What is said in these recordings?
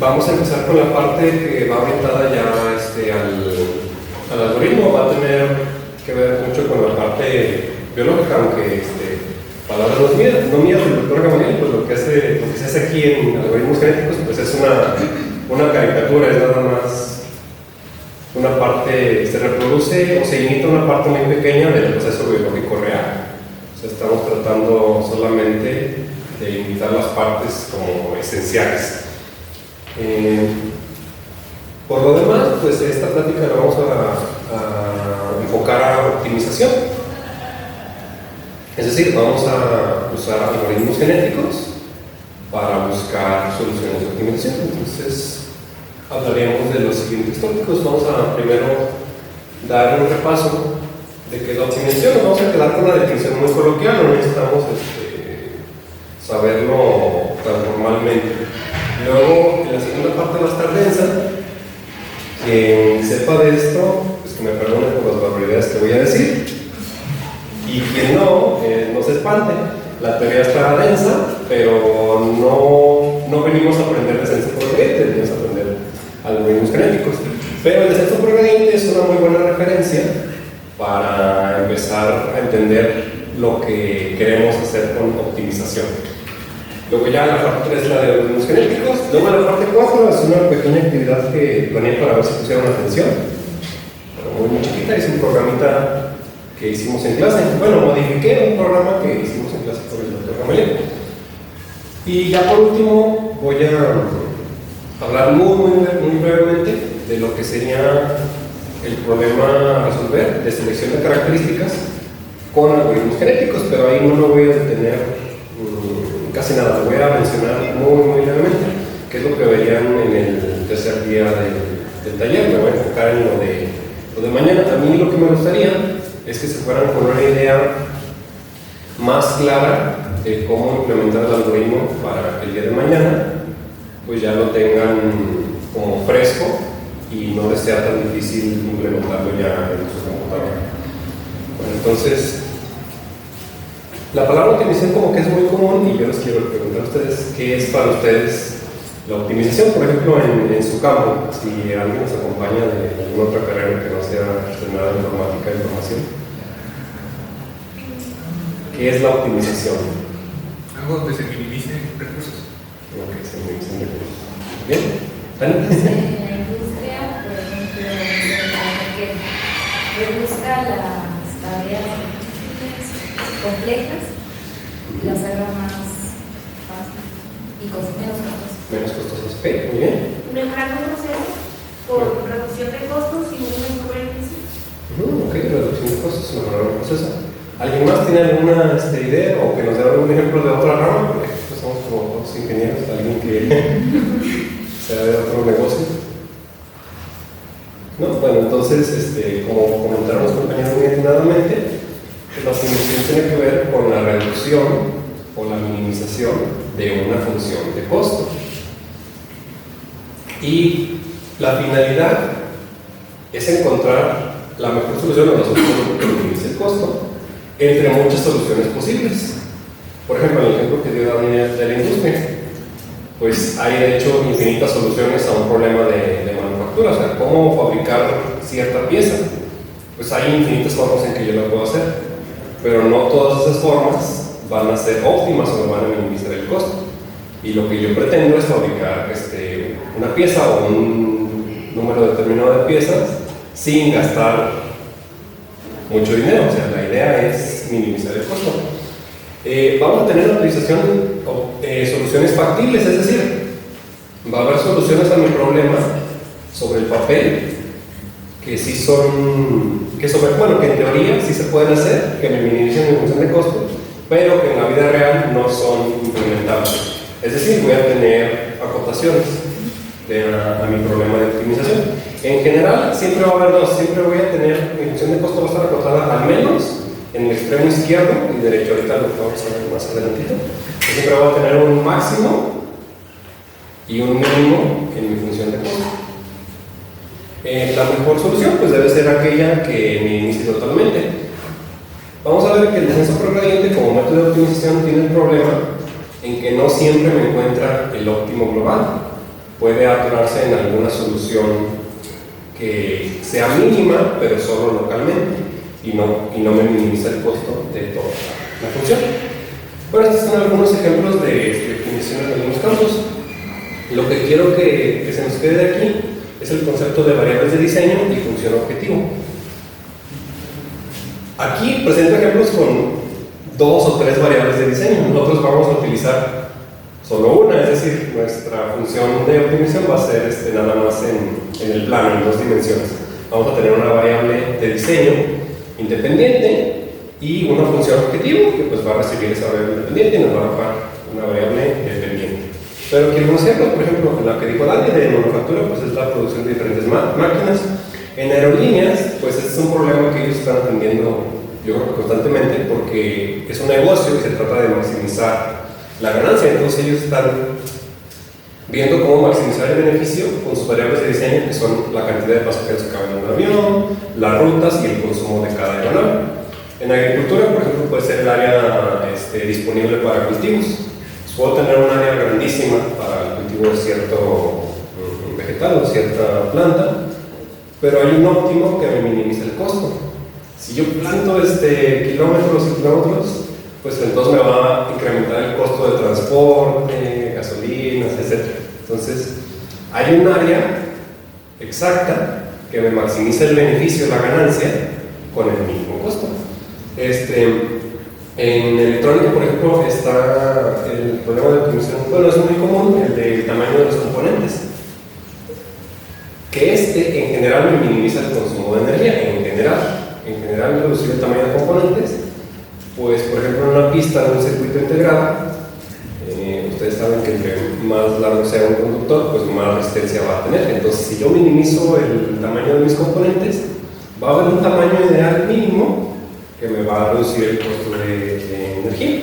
Vamos a empezar con la parte que va orientada ya al algoritmo. Va a tener que ver mucho con la parte biológica, aunque palabras no mías del doctor Gamaliel, pues lo que se hace aquí en algoritmos genéticos pues es una caricatura, es nada más una parte, se reproduce o se imita una parte muy pequeña del proceso biológico real. O sea, estamos tratando solamente de imitar las partes como esenciales. Por lo demás, pues esta plática la vamos a enfocar a optimización. Es decir, vamos a usar algoritmos genéticos para buscar soluciones de optimización. Entonces, hablaríamos de los siguientes tópicos. Vamos a primero dar un repaso de qué es la optimización. Nos vamos a quedar con una definición muy coloquial, no necesitamos saberlo tan formalmente. Luego, en la segunda parte va a estar densa. Quien sepa de esto, pues que me perdone por las barbaridades que voy a decir. Y quien no se espante. La teoría está densa, pero no venimos a aprender descenso por gradiente, venimos a aprender algoritmos genéticos. Pero el descenso por gradiente es una muy buena referencia para empezar a entender lo que queremos hacer con optimización. Luego ya la parte 3 es la de algoritmos genéticos. Luego la parte 4 es una pequeña actividad que planeé para ver si pusieron atención. Pero muy chiquita, es un programita que hicimos en clase. Bueno, modifiqué un programa que hicimos en clase por el doctor Gamaliel. Y ya por último voy a hablar muy brevemente de lo que sería el problema a resolver de selección de características con algoritmos genéticos, pero ahí no me voy a detener casi nada, lo voy a mencionar muy levemente, que es lo que verían en el tercer día del taller. Me voy a enfocar en lo de mañana. A mí lo que me gustaría es que se fueran con una idea más clara de cómo implementar el algoritmo para que el día de mañana pues ya lo tengan como fresco y no les sea tan difícil implementarlo ya en su computadora. Bueno, entonces, la palabra optimización como que es muy común y yo les quiero preguntar a ustedes qué es para ustedes la optimización, por ejemplo, en su campo. Si alguien nos acompaña de alguna otra carrera que no sea relacionada a informática e información, ¿qué es la optimización? Algo donde se minimicen recursos. Lo que se minimicen recursos. ¿Bien? ¿Tania? En la industria, por ejemplo, que reduzca las tareas complejas y las haga más fácil y menos costosas. Menos costosas. Ok, muy bien. Mejorar un proceso por reducción de costos y un mejor beneficio. Ok, reducción de costos, mejorar el proceso. ¿Alguien más tiene alguna idea o que nos dé algún ejemplo de otra rama? Porque pues, somos como todos ingenieros, alguien que sea de otro negocio. No, bueno, entonces, como comentaron los compañeros muy atinadamente, la optimización tiene que ver con la reducción o la minimización de una función de costo. Y la finalidad es encontrar la mejor solución o la solución que minimice el costo entre muchas soluciones posibles. Por ejemplo, en el ejemplo que dio Daniel de la industria, pues hay de hecho infinitas soluciones a un problema de manufactura. O sea, cómo fabricar cierta pieza. Pues hay infinitas formas en que yo la puedo hacer, pero no todas esas formas van a ser óptimas o van a minimizar el costo. Y lo que yo pretendo es fabricar una pieza o un número determinado de piezas sin gastar mucho dinero. O sea, la idea es minimizar el costo. Vamos a tener la utilización de soluciones factibles, es decir, va a haber soluciones a mi problema sobre el papel que sí son, que en teoría sí se pueden hacer, que me minimicen mi función de costo, pero que en la vida real no son implementables. Es decir, voy a tener acotaciones a mi problema de optimización. En general, siempre va a haber dos. Siempre voy a tener, mi función de costo va a estar acotada al menos en el extremo izquierdo y derecho. Ahorita lo vamos a ver más adelantito. Siempre voy a tener un máximo y un mínimo en mi función de costo. La mejor solución pues debe ser aquella que minimice totalmente. Vamos a ver que el descenso por gradiente como método de optimización tiene el problema en que no siempre me encuentra el óptimo global. puede atorarse en alguna solución que sea mínima, pero solo localmente, y no me minimiza el costo de toda la función. Bueno, estos son algunos ejemplos de definiciones de algunos campos. Lo que quiero que se nos quede de aquí es el concepto de variables de diseño y función objetivo. Aquí presento ejemplos con 2 o 3 variables de diseño. Nosotros vamos a utilizar solo una, es decir, nuestra función de optimización va a ser nada más en el plano, en 2 dimensiones. Vamos a tener una variable de diseño independiente y una función objetivo que pues va a recibir esa variable independiente y nos va a arrojar una variable dependiente. Pero aquí algunos ejemplos, por ejemplo, la que dijo Dani de manufactura, pues es la producción de diferentes máquinas. En aerolíneas, pues este es un problema que ellos están atendiendo, yo creo que constantemente, porque es un negocio y se trata de maximizar la ganancia. Entonces ellos están viendo cómo maximizar el beneficio con sus variables de diseño, que son la cantidad de pasajeros que caben en un avión, las rutas y el consumo de cada aeronave. En agricultura, por ejemplo, puede ser el área disponible para cultivos. Puedo tener un área grandísima para el cultivo de cierto vegetal o cierta planta, pero hay un óptimo que me minimiza el costo. Si yo planto kilómetros y kilómetros, pues entonces me va a incrementar el costo de transporte, gasolinas, etc. Entonces, hay un área exacta que me maximiza el beneficio, la ganancia, con el mismo costo. En electrónica, por ejemplo, está el problema de optimización, bueno, es muy común, el del tamaño de los componentes. Que en general me minimiza el consumo de energía, en general reducir el tamaño de componentes. Pues, por ejemplo, en una pista de un circuito integrado, ustedes saben que entre más largo sea un conductor, pues más resistencia va a tener. Entonces, si yo minimizo el tamaño de mis componentes, va a haber un tamaño ideal mínimo que me va a reducir el costo de energía.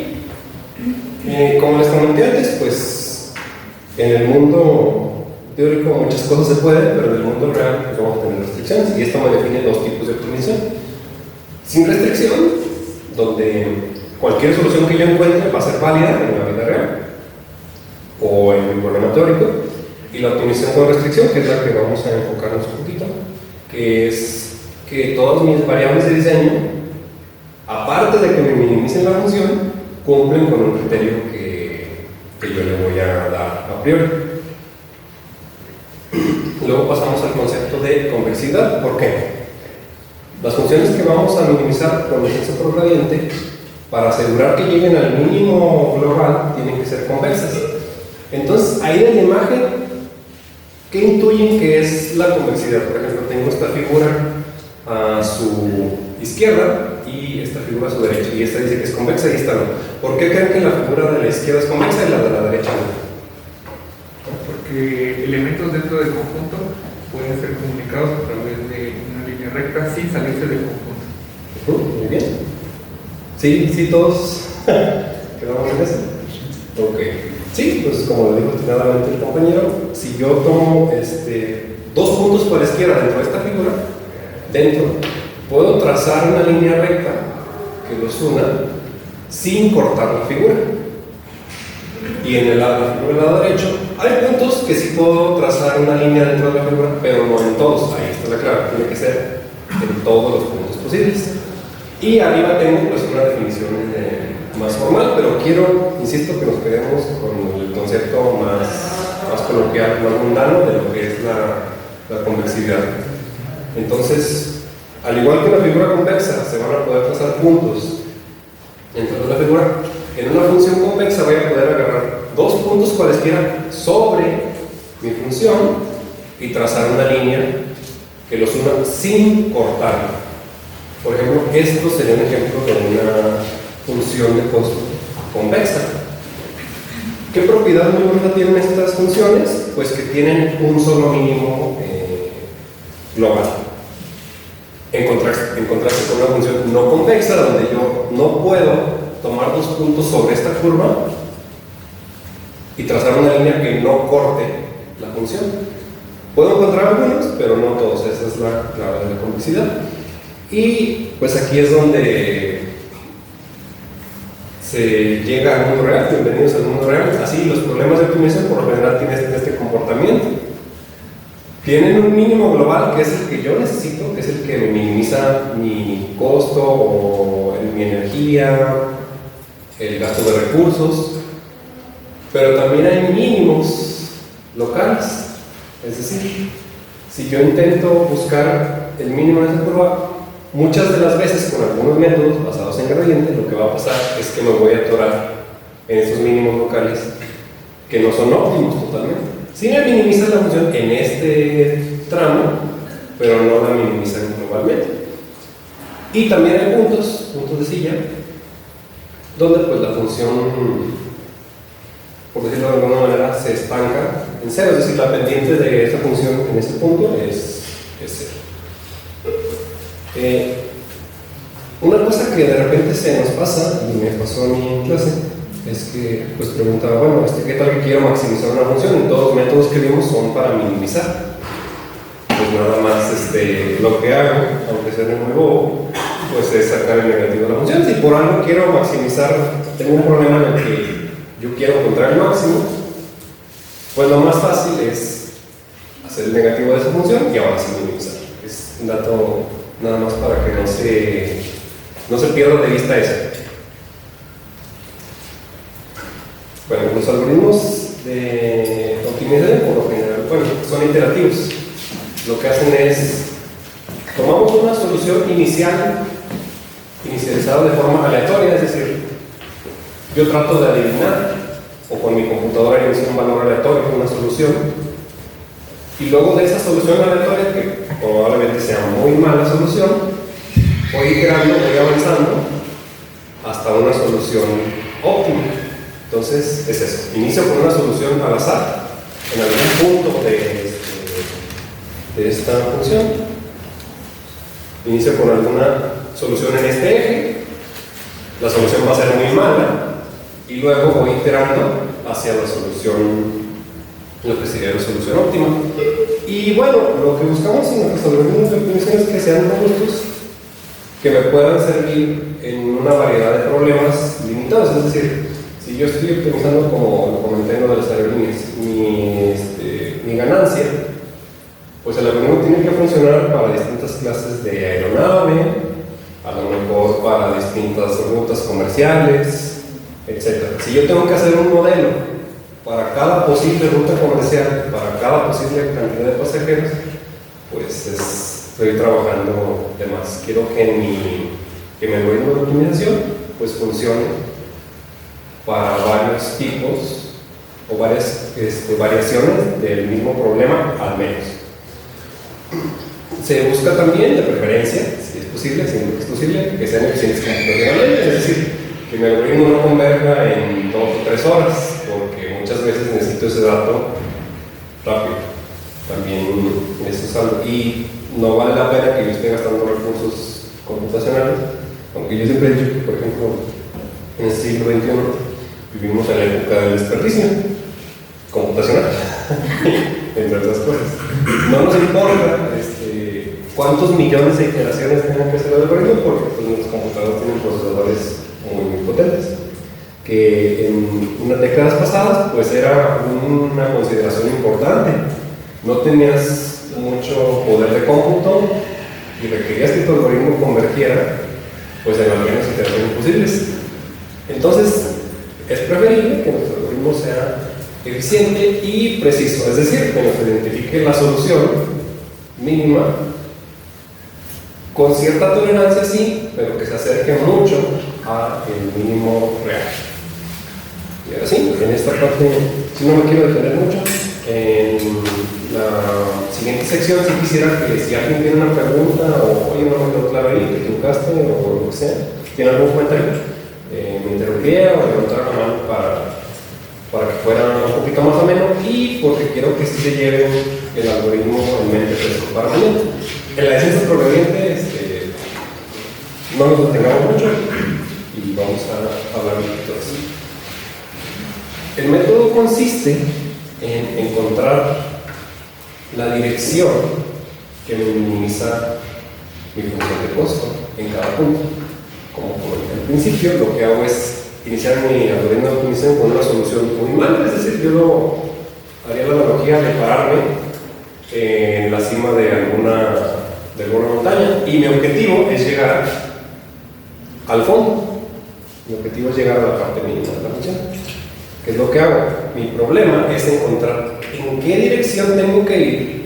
Como les comenté antes, pues en el mundo teórico muchas cosas se pueden, pero en el mundo real pues vamos a tener restricciones, y esto me define 2 tipos de optimización. Sin restricción, donde cualquier solución que yo encuentre va a ser válida en la vida real o en mi problema teórico, y la optimización con restricción, que es la que vamos a enfocarnos un poquito, que es que todas mis variables de diseño, aparte de que me minimicen la función, cumplen con un criterio que yo le voy a dar a priori. Luego pasamos al concepto de convexidad. ¿Por qué? Las funciones que vamos a minimizar con descenso por gradiente, para asegurar que lleguen al mínimo global, tienen que ser convexas. Entonces, ahí de la imagen, ¿qué intuyen que es la convexidad? Por ejemplo, tengo esta figura a su izquierda y esta figura a su derecha, y esta dice que es convexa y esta no. ¿Por qué creen que la figura de la izquierda es convexa y la de la derecha no? Porque elementos dentro del conjunto pueden ser comunicados a través de una línea recta sin salirse del conjunto. Muy bien. Sí, todos quedamos en eso. Ok. Sí, pues como le dijo atinadamente el compañero, si yo tomo 2 puntos por la izquierda dentro de esta figura, puedo trazar una línea recta que los una sin cortar la figura. Y en la figura del lado derecho hay puntos que sí puedo trazar una línea dentro de la figura, pero no en todos. Ahí está la clave, tiene que ser en todos los puntos posibles. Y arriba tengo pues una definición más formal, pero quiero, insisto, que nos quedemos con el concepto más coloquial, más mundano de lo que es la convexidad. Entonces, al igual que en la figura convexa, se van a poder trazar puntos dentro de la figura. En una función convexa voy a poder agarrar 2 puntos cualesquiera sobre mi función y trazar una línea que los una sin cortarla. Por ejemplo, esto sería un ejemplo de una función de costo convexa. ¿Qué propiedad muy buena tienen estas funciones? Pues que tienen un solo mínimo global. En contraste con una función no convexa, donde yo no puedo tomar 2 puntos sobre esta curva y trazar una línea que no corte la función. Puedo encontrar algunos, pero no todos. Esa es la clave de la convexidad. Y pues aquí es donde se llega al mundo real, bienvenidos al mundo real. Así, los problemas de optimización por lo general tienen este comportamiento. Tienen un mínimo global que es el que yo necesito, que es el que me minimiza mi costo o mi energía, el gasto de recursos, pero también hay mínimos locales. Es decir, si yo intento buscar el mínimo de esa curva, muchas de las veces con algunos métodos basados en gradiente, lo que va a pasar es que me voy a atorar en esos mínimos locales que no son óptimos totalmente. Sí me minimizan la función en este tramo, pero no la minimizan globalmente. Y también hay puntos de silla, donde pues la función, por decirlo de alguna manera, se estanca en cero, es decir, la pendiente de esta función en este punto es cero. Una cosa que de repente se nos pasa, y me pasó a mí en clase, es que pues preguntaba, bueno, ¿qué tal que quiero maximizar una función? Y todos los métodos que vimos son para minimizar. Pues nada más lo que hago, aunque sea muy bobo, pues es sacar el negativo de la función. Si por algo quiero maximizar, tengo un problema en el que yo quiero encontrar el máximo, pues lo más fácil es hacer el negativo de esa función y ahora sí minimizar. Es un dato nada más para que no se pierda de vista eso. Bueno, los algoritmos de optimización por lo general, bueno, son iterativos. Lo que hacen es, tomamos una solución inicializada de forma aleatoria, es decir, yo trato de adivinar, o con mi computadora inicio un valor aleatorio, una solución, y luego de esa solución aleatoria, que probablemente sea muy mala solución, voy iterando, voy avanzando hasta una solución óptima. Entonces, es eso. Inicio con una solución al azar, en algún punto de esta función. Inicio con alguna solución en este eje. La solución va a ser muy mala. Y luego voy iterando hacia la solución, lo que sería la solución óptima. Y bueno, lo que buscamos en nuestros algoritmos de optimización es que sean robustos, que me puedan servir en una variedad de problemas limitados. Es decir, si yo estoy optimizando, como lo comenté en lo de las aerolíneas, mi ganancia, pues el algoritmo tiene que funcionar para distintas clases de aeronave, a lo mejor para distintas rutas comerciales, etc. Si yo tengo que hacer un modelo para cada posible ruta comercial, para cada posible cantidad de pasajeros, pues estoy trabajando de más. Quiero que mi algoritmo de optimización pues funcione para varios tipos o varias variaciones del mismo problema, al menos. Se busca también, de preferencia, si es posible, que sean eficientes computacionalmente, es decir, que mi algoritmo no converja en 2 o 3 horas, porque muchas veces necesito ese dato rápido. También es usando. Y no vale la pena que yo esté gastando recursos computacionales, aunque yo siempre he dicho que, por ejemplo, en el siglo XXI vivimos en la época del desperdicio computacional, entre otras cosas. No nos importa cuántos millones de iteraciones tengan que hacer el algoritmo, porque pues, nuestros computadores tienen procesadores muy potentes, que en unas décadas pasadas pues era una consideración importante. No tenías mucho poder de cómputo y requerías que tu algoritmo convergiera pues en las menos iteraciones posibles. Entonces es preferible que nuestro algoritmo sea eficiente y preciso, es decir, que nos identifique la solución mínima con cierta tolerancia, sí, pero que se acerque mucho al mínimo real. Y ahora sí, en esta parte, si no me quiero detener mucho, en la siguiente sección sí quisiera que si alguien tiene una pregunta o oye, no me quedó claro ahí, te equivocaste o lo que sea, tiene algún comentario, me interrumpiera o levantara la mano para que fuera un poquito más ameno y porque quiero que sí se lleven el algoritmo en mente para mañana. En la ciencia progrediente no nos detengamos mucho y vamos a hablar un poquito de eso. El método consiste en encontrar la dirección que me minimiza mi función de costo en cada punto. Como comenté al principio, lo que hago es iniciar mi algoritmo de optimización con una solución muy mala. Es decir, yo haría la analogía de pararme en la cima de alguna montaña y mi objetivo es llegar al fondo. Mi objetivo es llegar a la parte mínima de la función. ¿Qué es lo que hago? Mi problema es encontrar en qué dirección tengo que ir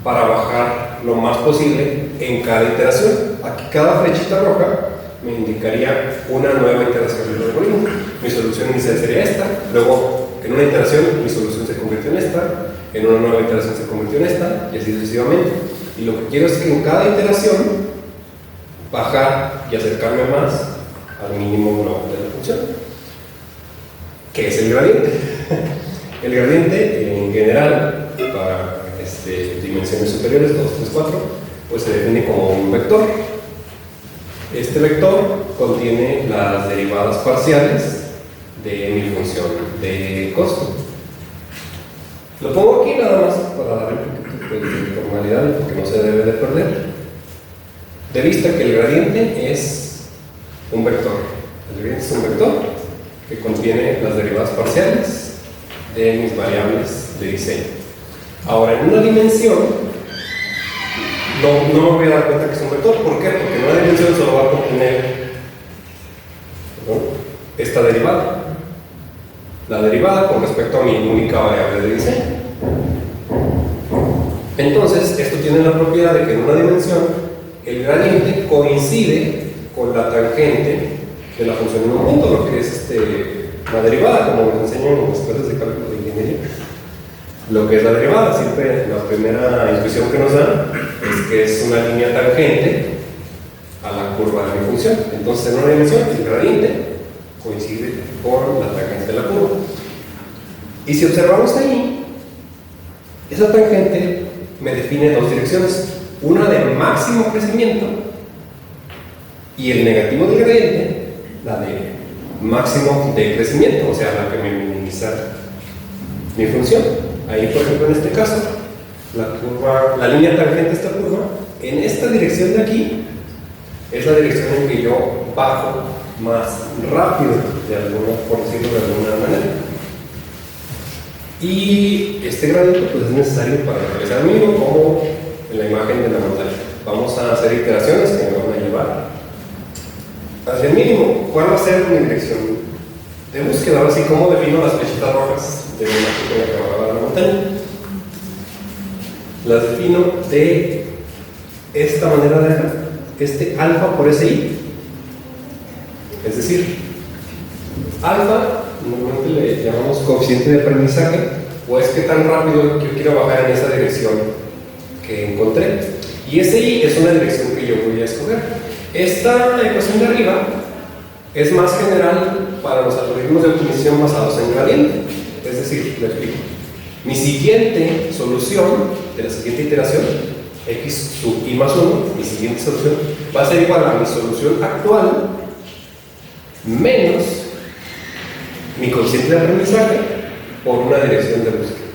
para bajar lo más posible en cada iteración. Aquí cada flechita roja me indicaría una nueva iteración del algoritmo. Mi solución inicial sería esta, luego en una iteración mi solución se convirtió en esta, en una nueva iteración se convirtió en esta, y así sucesivamente. Y lo que quiero es que en cada iteración bajar y acercarme más al mínimo global de la función. ¿Qué es el gradiente? El gradiente en general para dimensiones superiores, 2, 3, 4, pues se define como un vector. Este vector contiene las derivadas parciales de mi función de costo. Lo pongo aquí nada más para darle un poquito de formalidad porque no se debe de perder de vista que el gradiente es un vector. El gradiente es un vector que contiene las derivadas parciales de mis variables de diseño. Ahora, en una dimensión, no me voy a dar cuenta que es un vector. ¿Por qué? Porque en una dimensión solo va a contener esta derivada. La derivada con respecto a mi única variable de diseño. Entonces, esto tiene la propiedad de que en una dimensión el gradiente coincide con la tangente de la función en un punto, lo que es la derivada, como nos enseñan en las clases de cálculo de ingeniería. Lo que es la derivada, siempre la primera intuición que nos dan es que es una línea tangente a la curva de mi función. Entonces, en una dimensión, el gradiente coincide con la tangente de la curva. Y si observamos ahí, esa tangente me define dos direcciones, una de máximo crecimiento y el negativo del gradiente, la de máximo de crecimiento, o sea, la que me minimiza mi función. Ahí, por ejemplo, en este caso, la línea tangente a esta curva, en esta dirección de aquí, es la dirección en que yo bajo más rápido, por decirlo de alguna manera. Y este gradiente pues, es necesario para realizar el mínimo, como en la imagen de la montaña. Vamos a hacer iteraciones que me van a llevar hacia el mínimo. ¿Cuál va a ser mi dirección de búsqueda? Ahora sí, ¿cómo defino las flechitas rojas de la imagen que acababa de la montaña? Las defino de esta manera de acá, alfa por SI. Es decir, alfa normalmente le llamamos coeficiente de aprendizaje, o es que tan rápido yo quiero bajar en esa dirección que encontré. Y SI es una dirección que yo voy a escoger. Esta ecuación de arriba es más general para los algoritmos de optimización basados en gradiente. Es decir, le explico. Mi siguiente solución de la siguiente iteración, x sub i más 1, mi siguiente solución, va a ser igual a mi solución actual menos mi coeficiente de aprendizaje por una dirección de búsqueda.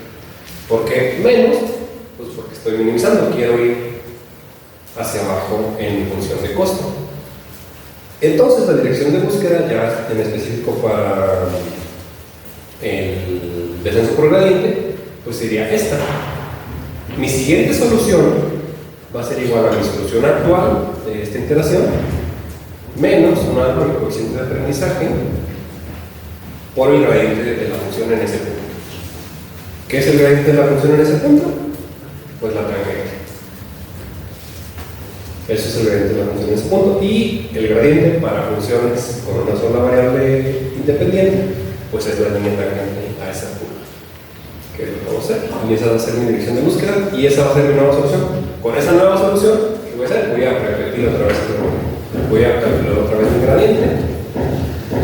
¿Por qué menos? Pues porque estoy minimizando, quiero ir hacia abajo en mi función de costo. Entonces la dirección de búsqueda, ya en específico para el descenso por gradiente, pues sería esta. Mi siguiente solución va a ser igual a mi solución actual de esta iteración menos una por el coeficiente de aprendizaje por el gradiente de la función en ese punto. ¿Qué es el gradiente de la función en ese punto? Pues la tangente. Eso es el gradiente de la función en ese punto. Y el gradiente para funciones con una sola variable independiente, pues es la línea tangente a esa curva. Que es lo que vamos a hacer. Y esa va a ser mi dirección de búsqueda y esa va a ser mi nueva solución. Con esa nueva solución, ¿qué voy a hacer? Voy a repetir otra vez el error. Voy a calcular otra vez mi gradiente,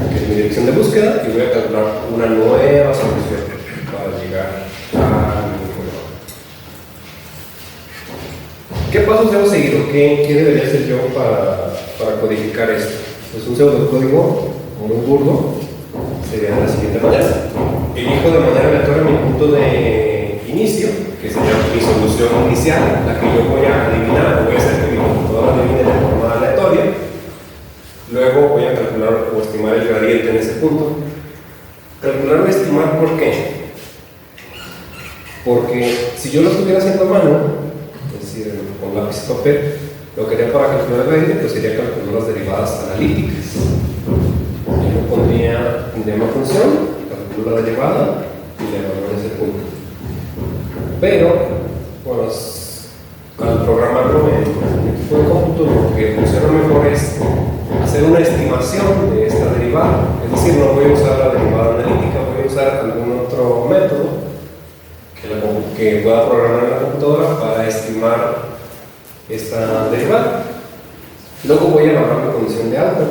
que es mi dirección de búsqueda, y voy a calcular una nueva solución para llegar a mi curva. ¿Qué pasos debo seguir o qué debería hacer yo para codificar esto? Pues un pseudocódigo muy burdo sería de la siguiente manera. Elijo de manera aleatoria mi punto de inicio, que sería mi solución inicial, la que yo voy a adivinar, voy a hacer que mi computadora adivine de forma aleatoria. Luego voy a calcular o estimar estimar el gradiente en ese punto. Calcular o estimar, ¿por qué? Porque si yo lo estuviera haciendo a mano, es decir, con lápiz y papel, lo que haría para calcular el gradiente pues sería calcular las derivadas analíticas. Yo me pondría una función, calculo la derivada y le evalúo en ese punto. Pero, bueno, al programarlo en equipo de cómputo, lo que funciona mejor es hacer una estimación de esta derivada. Es decir, no voy a usar la derivada analítica, voy a usar algún otro método que pueda programar en la computadora para estimar esta derivada. Luego voy a evaluar la condición de alta.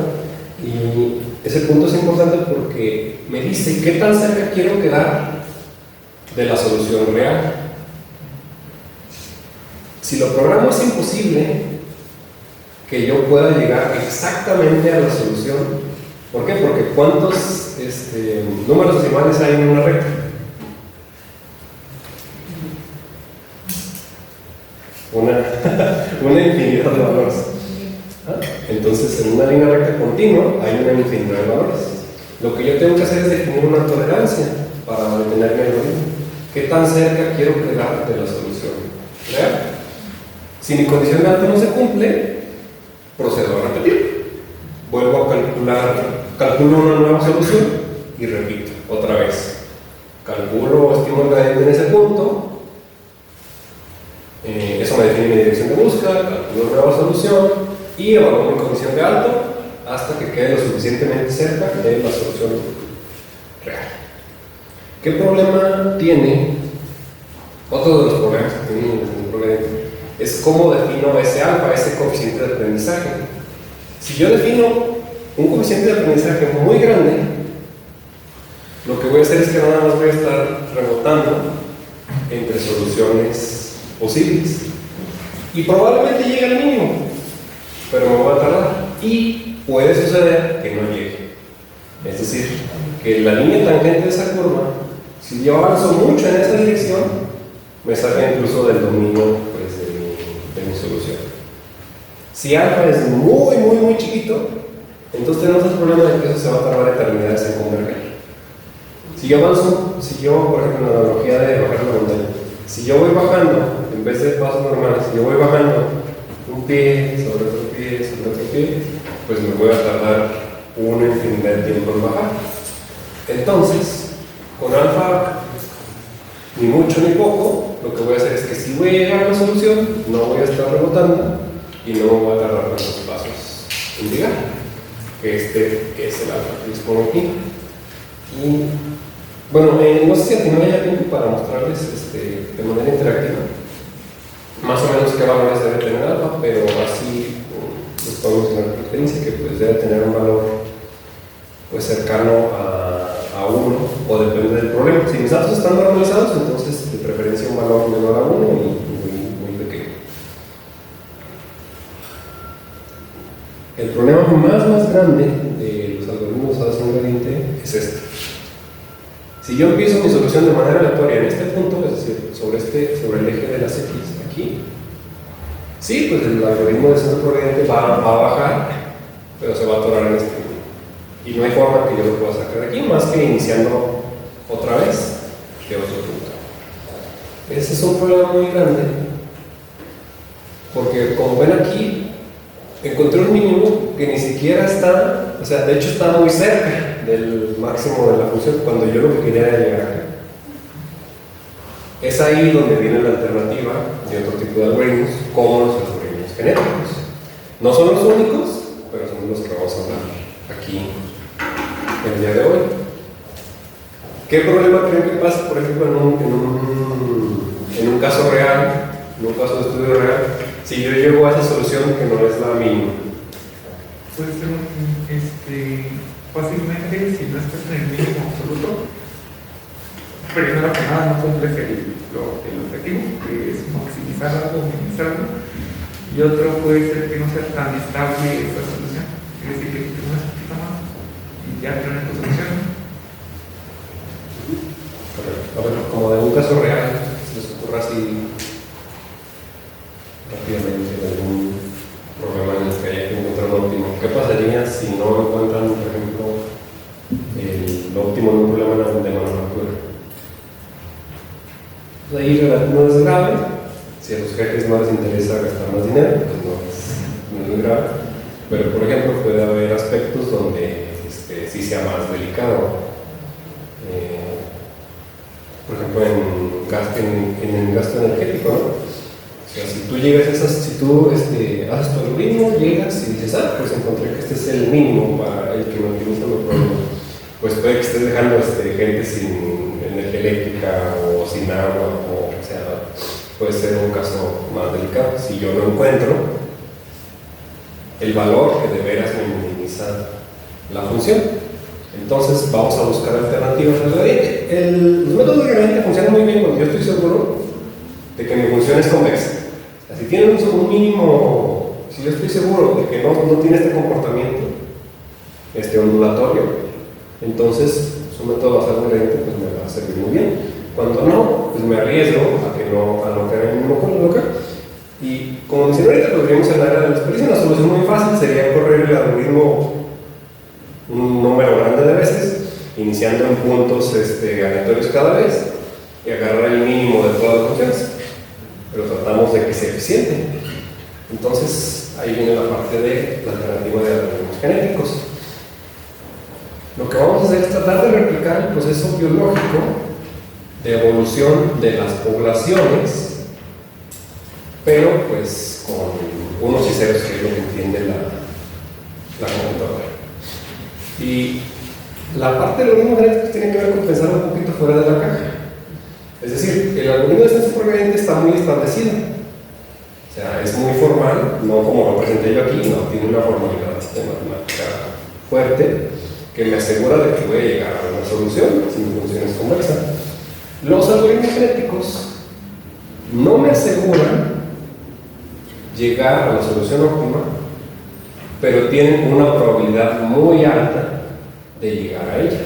Y ese punto es importante porque me dice qué tan cerca quiero quedar de la solución real. Si lo programo es imposible que yo pueda llegar exactamente a la solución. ¿Por qué? Porque ¿cuántos números decimales hay en una recta? Una infinidad de valores. Entonces, en una línea recta continua hay una infinidad de valores. Lo que yo tengo que hacer es definir una tolerancia para detener mi algoritmo. ¿Qué tan cerca quiero quedar de la solución real? Si mi condición de alto no se cumple, procedo a repetir. Vuelvo a calculo una nueva solución y repito otra vez. Calculo o estimo el gradiente en ese punto. Eso me define mi dirección de búsqueda, calculo una nueva solución y evalúo mi condición de alto hasta que quede lo suficientemente cerca de la solución real. ¿Qué problema tiene? Otro de los problemas que tiene el problema es cómo defino ese alfa, ese coeficiente de aprendizaje. Si yo defino un coeficiente de aprendizaje muy grande, lo que voy a hacer es que nada más voy a estar rebotando entre soluciones posibles y probablemente llegue al mínimo, pero me voy a tardar y puede suceder que no llegue. Es decir, que la línea tangente de esa curva, si yo avanzo mucho en esa dirección, me saca incluso del dominio pues, de mi solución. Si alfa es muy chiquito, entonces tenemos el problema de que eso se va a tardar eternidades en converger. Si yo avanzo, por ejemplo, en la analogía de bajar la montaña, si yo voy bajando, en vez de pasos normales, si yo voy bajando un pie sobre otro pie, sobre otro pie, pues me voy a tardar una infinidad de tiempo en bajar. Entonces, con alfa, ni mucho ni poco, lo que voy a hacer es que si voy a llegar a la solución, no voy a estar rebotando y no voy a tardar tantos pasos en llegar. Este es el alfa que les pongo aquí. Y bueno, no sé si al final haya tiempo para mostrarles de manera interactiva más o menos qué valores debe tener alfa, pero así les podemos tener la experiencia que pues debe tener un valor pues cercano a 1 o depende del problema. Si mis datos están normalizados, entonces de preferencia un valor menor a 1 y muy pequeño. El problema más grande de los algoritmos basados en gradiente es este. Si yo empiezo mi solución de manera aleatoria en este punto, es decir, sobre el eje de las X aquí, sí, pues el algoritmo de centro por gradiente va a bajar, pero se va a atorar en este punto. Y no hay forma que yo lo pueda sacar de aquí, más que iniciando otra vez de otro punto. Ese es un problema muy grande, porque como ven aquí, encontré un mínimo que ni siquiera está, o sea, de hecho está muy cerca del máximo de la función cuando yo lo que quería era llegar acá. Es ahí donde viene la alternativa de otro tipo de algoritmos, como los algoritmos genéticos. No son los únicos, pero son los que vamos a hablar aquí el día de hoy. ¿Qué problema creen que pasa, por ejemplo, en un caso real, en un caso de estudio real, si yo llego a esa solución que no es la mínima? Puede ser fácilmente, si no estás en el mínimo absoluto, primero que nada no cumples el objetivo, que es maximizar algo o minimizarlo, y otro puede ser que no sea tan estable esa solución, es decir, que te muevas un poquito más y ya tienes tu solución. A ver, como de un caso real, si les ocurra así rápidamente algún problema en el que haya que encontrar un óptimo, ¿qué pasaría si no encuentran, por ejemplo, óptimo en un problema de manufactura. Pues ahí no es grave. Si a los jefes no les interesa gastar más dinero, pues no es grave. Pero, por ejemplo, puede haber aspectos donde sí sea más delicado. Por ejemplo, en el gasto energético, ¿no? O sea, si tú llegas a si tú haces tu algoritmo, llegas y dices, pues encontré que este es el mínimo para el que me optimiza mi problema. Pues puede que estés dejando gente sin energía eléctrica o sin agua, o sea, puede ser un caso más delicado. Si yo no encuentro el valor que de veras me minimiza la función, entonces vamos a buscar alternativas al gradiente. Los métodos de gradiente funcionan muy bien cuando yo estoy seguro de que mi función es convexa. O sea, si tienen un mínimo, si yo estoy seguro de que no tiene este comportamiento ondulatorio, entonces su método basado en gradiente pues me va a servir muy bien. Cuando no, pues me arriesgo a no caer en el mismo coloca. Y como mencioné ahorita, podríamos en la área de la experiencia, una solución muy fácil sería correr el algoritmo un número grande de veces, iniciando en puntos aleatorios cada vez y agarrar el mínimo de todas las funciones, pero tratamos de que sea eficiente. Entonces ahí viene la parte de la alternativa de algoritmos genéticos. Lo que vamos a hacer es tratar de replicar el proceso biológico de evolución de las poblaciones, pero pues con unos y ceros, que es lo que entiende la computadora. Y la parte del algoritmo genético tiene que ver con pensar un poquito fuera de la caja. Es decir, el algoritmo de extensión por gradiente está muy establecido. O sea, es muy formal, no como lo presenté yo aquí, no, tiene una formalidad matemática fuerte que me asegura de que voy a llegar a una solución si mi función es convexa. Los algoritmos genéticos no me aseguran llegar a la solución óptima, pero tienen una probabilidad muy alta de llegar a ella.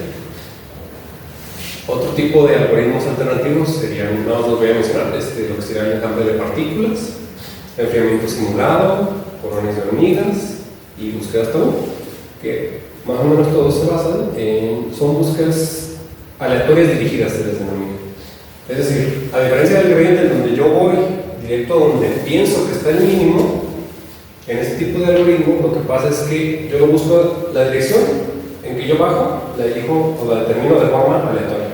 Otro tipo de algoritmos alternativos serían, no los voy a mencionar, lo que sería el enjambre de partículas, enfriamiento simulado, colonias de hormigas y búsquedas tabú, que más o menos todos se basan son búsquedas aleatorias dirigidas, se les denomina. Es decir, a diferencia del gradiente en donde yo voy directo a donde pienso que está el mínimo, en este tipo de algoritmo lo que pasa es que yo busco la dirección en que yo bajo, la elijo o la determino de forma aleatoria.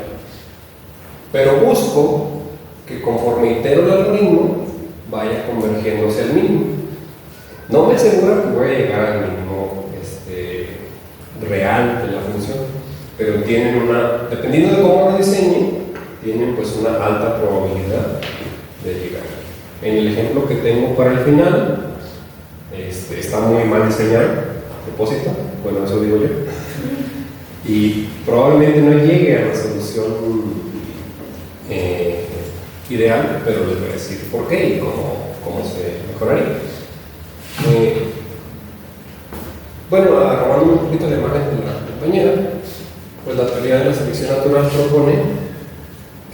Pero busco que conforme itero el algoritmo vaya convergiendo hacia el mínimo. No me asegura que voy a llegar al mínimo real de la función, pero tienen dependiendo de cómo lo diseñe, tienen pues una alta probabilidad de llegar. En el ejemplo que tengo para el final, está muy mal diseñado a propósito, bueno, eso digo yo, y probablemente no llegue a la solución ideal, pero les voy a decir por qué y cómo se mejoraría. Bueno, agarrando un poquito la imagen de la compañera, pues la teoría de la selección natural propone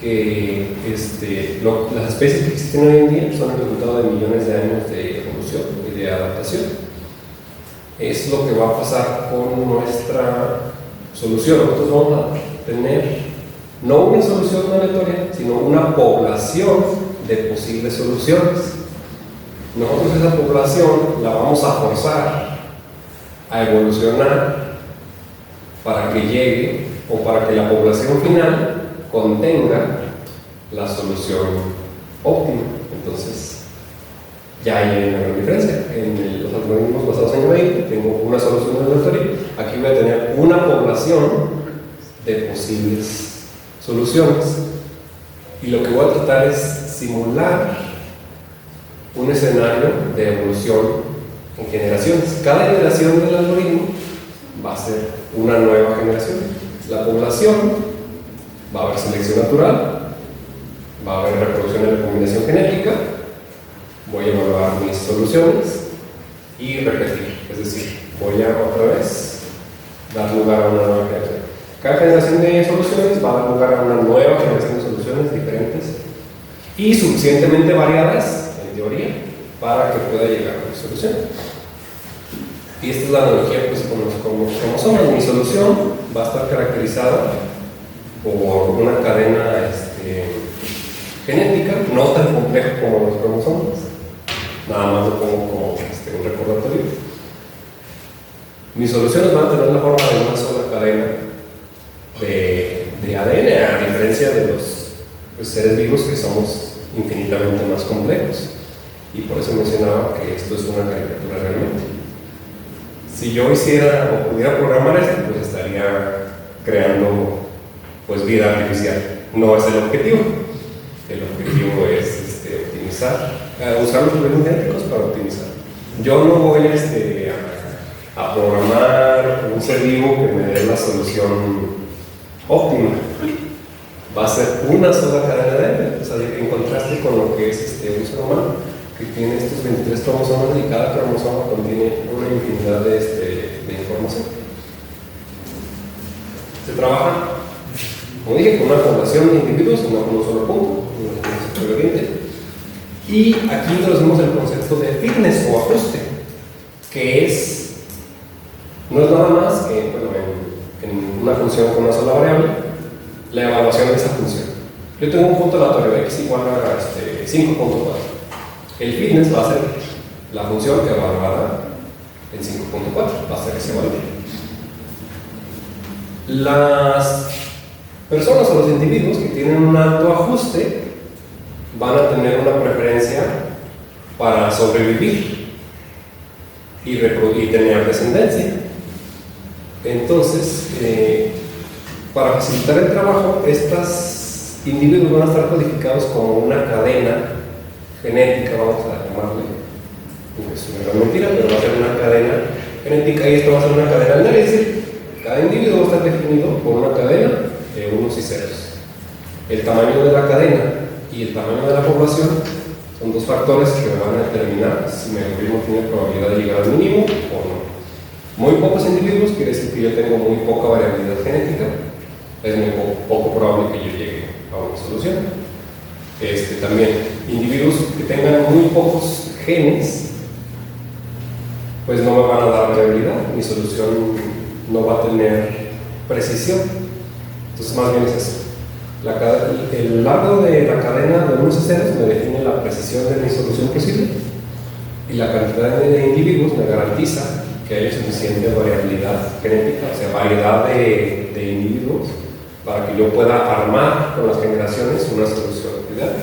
que las especies que existen hoy en día son el resultado de millones de años de evolución y de adaptación. Es lo que va a pasar con nuestra solución. Nosotros vamos a tener no una solución aleatoria, sino una población de posibles soluciones. Nosotros esa población la vamos a forzar a evolucionar para que llegue o para que la población final contenga la solución óptima. Entonces ya hay una gran diferencia. En los algoritmos basados en gradiente tengo una solución aleatoria, aquí voy a tener una población de posibles soluciones, y lo que voy a tratar es simular un escenario de evolución en generaciones. Cada generación del algoritmo va a ser una nueva generación. La población, va a haber selección natural, va a haber reproducción de recombinación genética, voy a evaluar mis soluciones y repetir, es decir, voy a otra vez dar lugar a una nueva generación. Cada generación de soluciones va a dar lugar a una nueva generación de soluciones diferentes y suficientemente variadas, en teoría, para que pueda llegar a mi solución. Y esta es la analogía pues, como somos. Mi solución va a estar caracterizada por una cadena genética, no tan compleja como los cromosomas. Nada más lo pongo como un recordatorio. Mis soluciones van a tener la forma de una sola cadena de ADN, a diferencia de los seres vivos que somos infinitamente más complejos. Y por eso mencionaba que esto es una caricatura realmente. Si yo hiciera o pudiera programar esto, pues estaría creando pues vida artificial. No es el objetivo. El objetivo es optimizar, usar los modelos genéticos para optimizar. Yo no voy a programar un ser vivo que me dé la solución óptima. Va a ser una sola cadena de ADN. O sea, en contraste con lo que es un ser humano, que tiene estos 23 cromosomas y cada cromosoma contiene una infinidad de información. Se trabaja, como dije, con una población de individuos, no con un solo punto, y aquí introducimos el concepto de fitness o ajuste, que no es nada más que, en una función con una sola variable, la evaluación de esa función. Yo tengo un punto aleatorio de x igual a 5.4. El fitness va a ser la función que evaluará en 5.4, va a ser ese valor. Las personas o los individuos que tienen un alto ajuste van a tener una preferencia para sobrevivir y tener descendencia. Entonces, para facilitar el trabajo, estos individuos van a estar codificados como una cadena genética, vamos a llamarle, es una gran mentira, pero va a ser una cadena genética, y esto va a ser una cadena binaria, es decir, cada individuo va a estar definido por una cadena de unos y ceros. El tamaño de la cadena y el tamaño de la población son dos factores que me van a determinar si mi algoritmo tiene probabilidad de llegar al mínimo o no. Muy pocos individuos quiere decir que yo tengo muy poca variabilidad genética, es muy poco probable que yo llegue a una solución. También, individuos que tengan muy pocos genes, pues no me van a dar variabilidad, mi solución no va a tener precisión. Entonces, más bien es eso. El largo de la cadena de unos y ceros me define la precisión de mi solución posible, y la cantidad de individuos me garantiza que haya suficiente variabilidad genética, o sea, variedad de individuos, para que yo pueda armar con las generaciones una solución ideal.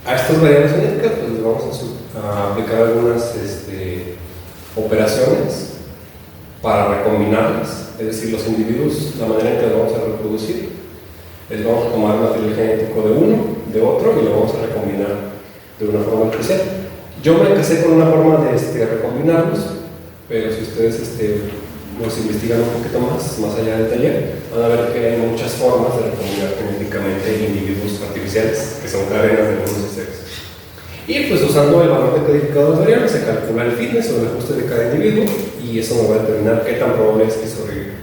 A estas variables genéticas pues les vamos a aplicar algunas operaciones para recombinarlas, es decir, los individuos, la manera en que los vamos a reproducir, les vamos a tomar material genético de uno, de otro, y lo vamos a recombinar de una forma especial. Yo me casé con una forma de recombinarlos, pero si ustedes nos investigan un poquito más allá del taller, van a ver que hay muchas formas de recombinar genéticamente individuos artificiales, que son cadenas de unos y ceros. Y pues usando el valor de codificado de las variables se calcula el fitness o el ajuste de cada individuo, y eso me va a determinar qué tan probable es que sobreviva.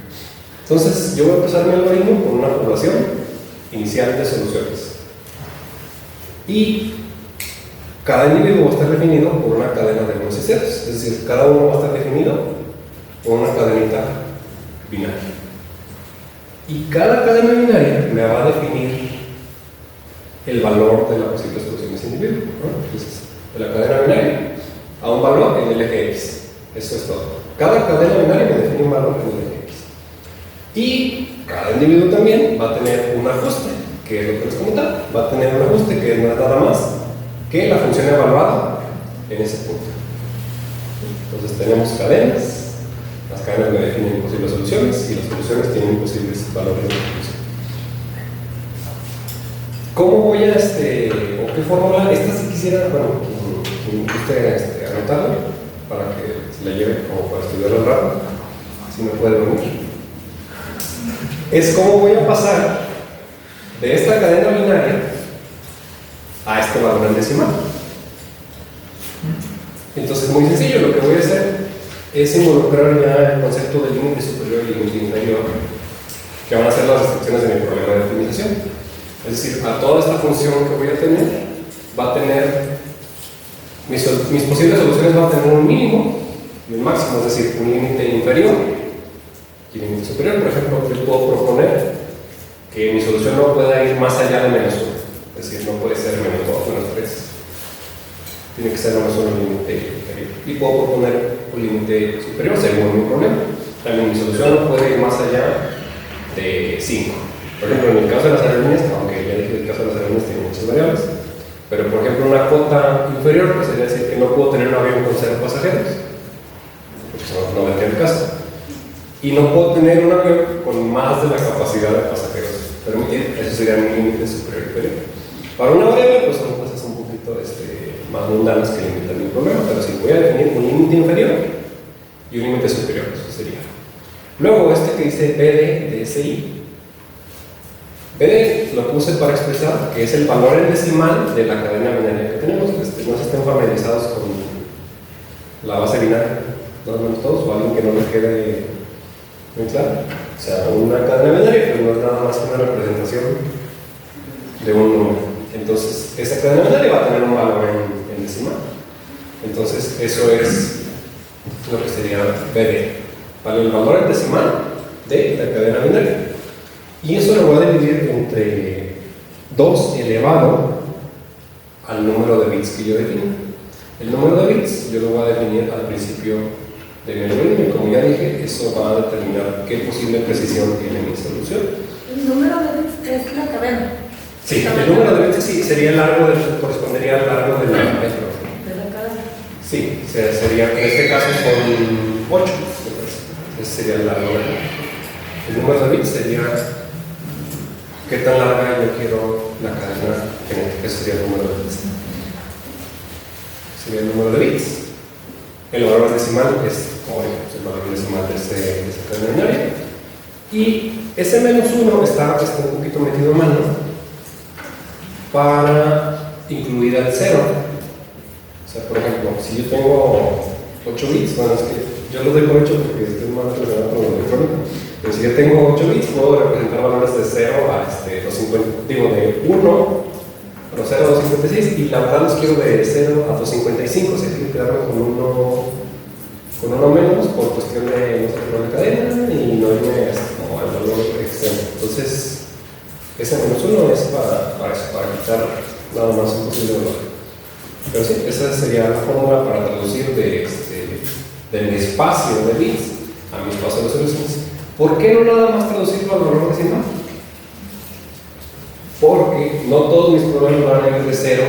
Entonces, yo voy a empezar mi algoritmo con una población inicial de soluciones. Y cada individuo va a estar definido por una cadena de unos y ceros, es decir, cada uno va a estar definido por una cadenita binaria. Y cada cadena binaria me va a definir el valor de la posible solución de ese individuo, ¿no? Entonces, de la cadena binaria a un valor en el eje X. Eso es todo. Cada cadena binaria me define un valor en el eje X. Y cada individuo también va a tener un ajuste, que es lo que les comentaba. Va a tener un ajuste que no es nada más que la función evaluada en ese punto. Entonces tenemos cadenas. Las cadenas me definen posibles soluciones y las soluciones tienen posibles valores de solución. ¿Cómo voy a, o qué fórmula? Esta si quisiera, bueno, quien guste anotarla para que se la lleve como para estudiarlo al rato, si me puede venir. Es cómo voy a pasar de esta cadena binaria a este valor en decimal. Entonces, muy sencillo, lo que voy a hacer es involucrar ya el concepto del límite superior y límite inferior, que van a ser las restricciones de mi problema de optimización. Es decir, a toda esta función que voy a tener, va a tener, mis posibles soluciones van a tener un mínimo y un máximo, es decir, un límite inferior y límite superior. Por ejemplo, yo puedo proponer que mi solución no pueda ir más allá de -1. Es decir, no puede ser -2, -3. Tiene que ser -1 el límite inferior. Y puedo proponer un límite superior según mi problema. También mi solución no puede ir más allá de 5. Por ejemplo, en el caso de las aerolíneas, aunque ya dije que el caso de las aerolíneas tiene muchas variables, pero por ejemplo una cuota inferior pues sería decir que no puedo tener un avión con 0 pasajeros, porque no vendría el caso. Y no puedo tener un avión con más de la capacidad de pasajeros permitida. Eso sería mi límite superior inferior. Para una variable pues son cosas un poquito más mundanas que limitan mi problema, pero si voy a definir un límite inferior y un límite superior, eso sería. Luego que dice BD de SI, BD lo puse para expresar que es el valor en decimal de la cadena binaria que tenemos. No se estén familiarizados con la base binaria, no menos todos, o alguien que no le quede muy claro. O sea, una cadena binaria pues no es nada más que una representación de un número. Entonces, esa cadena binaria va a tener un valor en decimal. Entonces, eso es lo que sería BD. ¿Vale? El valor en decimal de la cadena binaria. Y eso lo voy a dividir entre 2 elevado al número de bits que yo defino. El número de bits yo lo voy a definir al principio de mi algoritmo y como ya dije, eso va a determinar qué posible precisión tiene mi solución. El número de bits es la cadena. Sí, el número de bits sí, sería el largo, correspondería al largo de la cadena. Sí, sería, en este caso son 8. Ese sería el largo. El número de bits sería qué tan larga yo quiero la cadena genética. Ese sería el número de bits. Sería el número de bits. El valor decimal es el valor decimal de esa cadena binaria. Y ese -1 está un poquito metido a mano para incluir al 0. O sea, por ejemplo, si yo tengo 8 bits, bueno, es que yo lo doy por hecho porque estoy más relacionado con lo electrónico. Pero si yo tengo 8 bits, puedo representar valores de 0 a 250, digo de 1 a 0 a 256, y la verdad los quiero de 0 a 255, o sea, quiero quedarme con uno menos por cuestión de no sacar la cadena y no irme al valor externo. Entonces, ese -1 es para eso, para quitar nada más un posible valor. Pero sí, esa sería la fórmula para traducir del espacio de bits a mi espacio de soluciones. ¿Por qué no nada más traducirlo al valor decimal? Porque no todos mis problemas van a ir de 0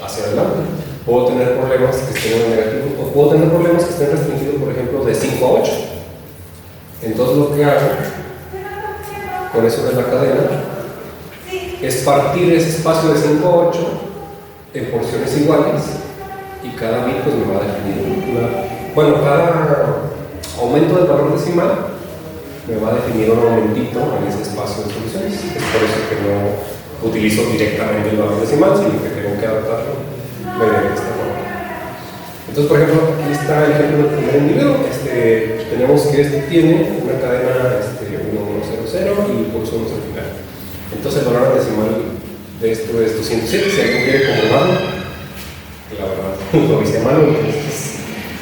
hacia adelante. Puedo tener problemas que estén en negativo, o puedo tener problemas que estén restringidos, por ejemplo, de 5 a 8. Entonces lo que hago con eso de la cadena es partir ese espacio de 5 a 8 en porciones iguales, y cada bit pues me va a definir cada aumento del valor decimal me va a definir un aumentito en ese espacio de soluciones. Es por eso que no utilizo directamente el valor decimal, sino que tengo que adaptarlo de esta forma. Entonces, por ejemplo, aquí está el ejemplo del primer individuo. Tenemos que tiene una cadena 1100 y pulso 1 al final. Entonces el valor decimal de esto es 207. Si alguien quiere comprobarlo, la verdad lo hice a mano, entonces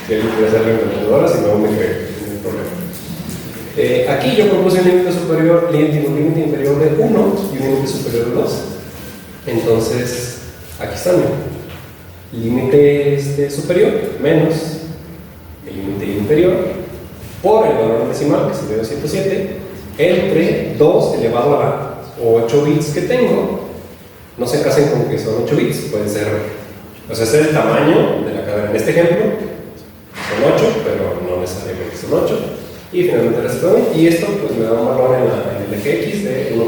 si alguien quiere hacerlo en calculadora, si no me cree, no hay problema. Aquí yo propuse un límite superior, un límite inferior de 1 y un límite superior de 2. Entonces, aquí está el límite superior menos el límite inferior por el valor decimal, que sería 207, entre 2 elevado a la 8 bits que tengo. No se casen con que son 8 bits, pueden ser, o sea, ese es el tamaño de la cadena. En este ejemplo son 8, pero no necesariamente son 8. Y finalmente el resto, y esto pues me da un valor en el eje X de 1.435.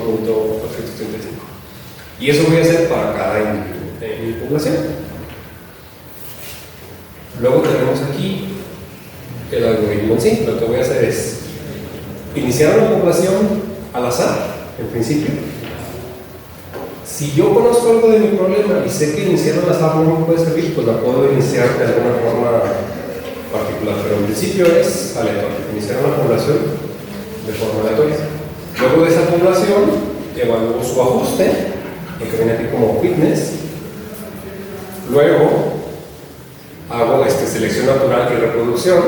Y eso voy a hacer para cada individuo de mi población. Luego tenemos aquí el algoritmo en sí. Lo que voy a hacer es iniciar una población al azar, en principio. Si yo conozco algo de mi problema y sé que iniciar al azar no me puede servir, pues la puedo iniciar de alguna forma particular, pero en principio es aleatorio, iniciar una población de forma aleatoria. Luego de esa población evalúo su ajuste, lo que viene aquí como fitness. Luego hago selección natural y reproducción,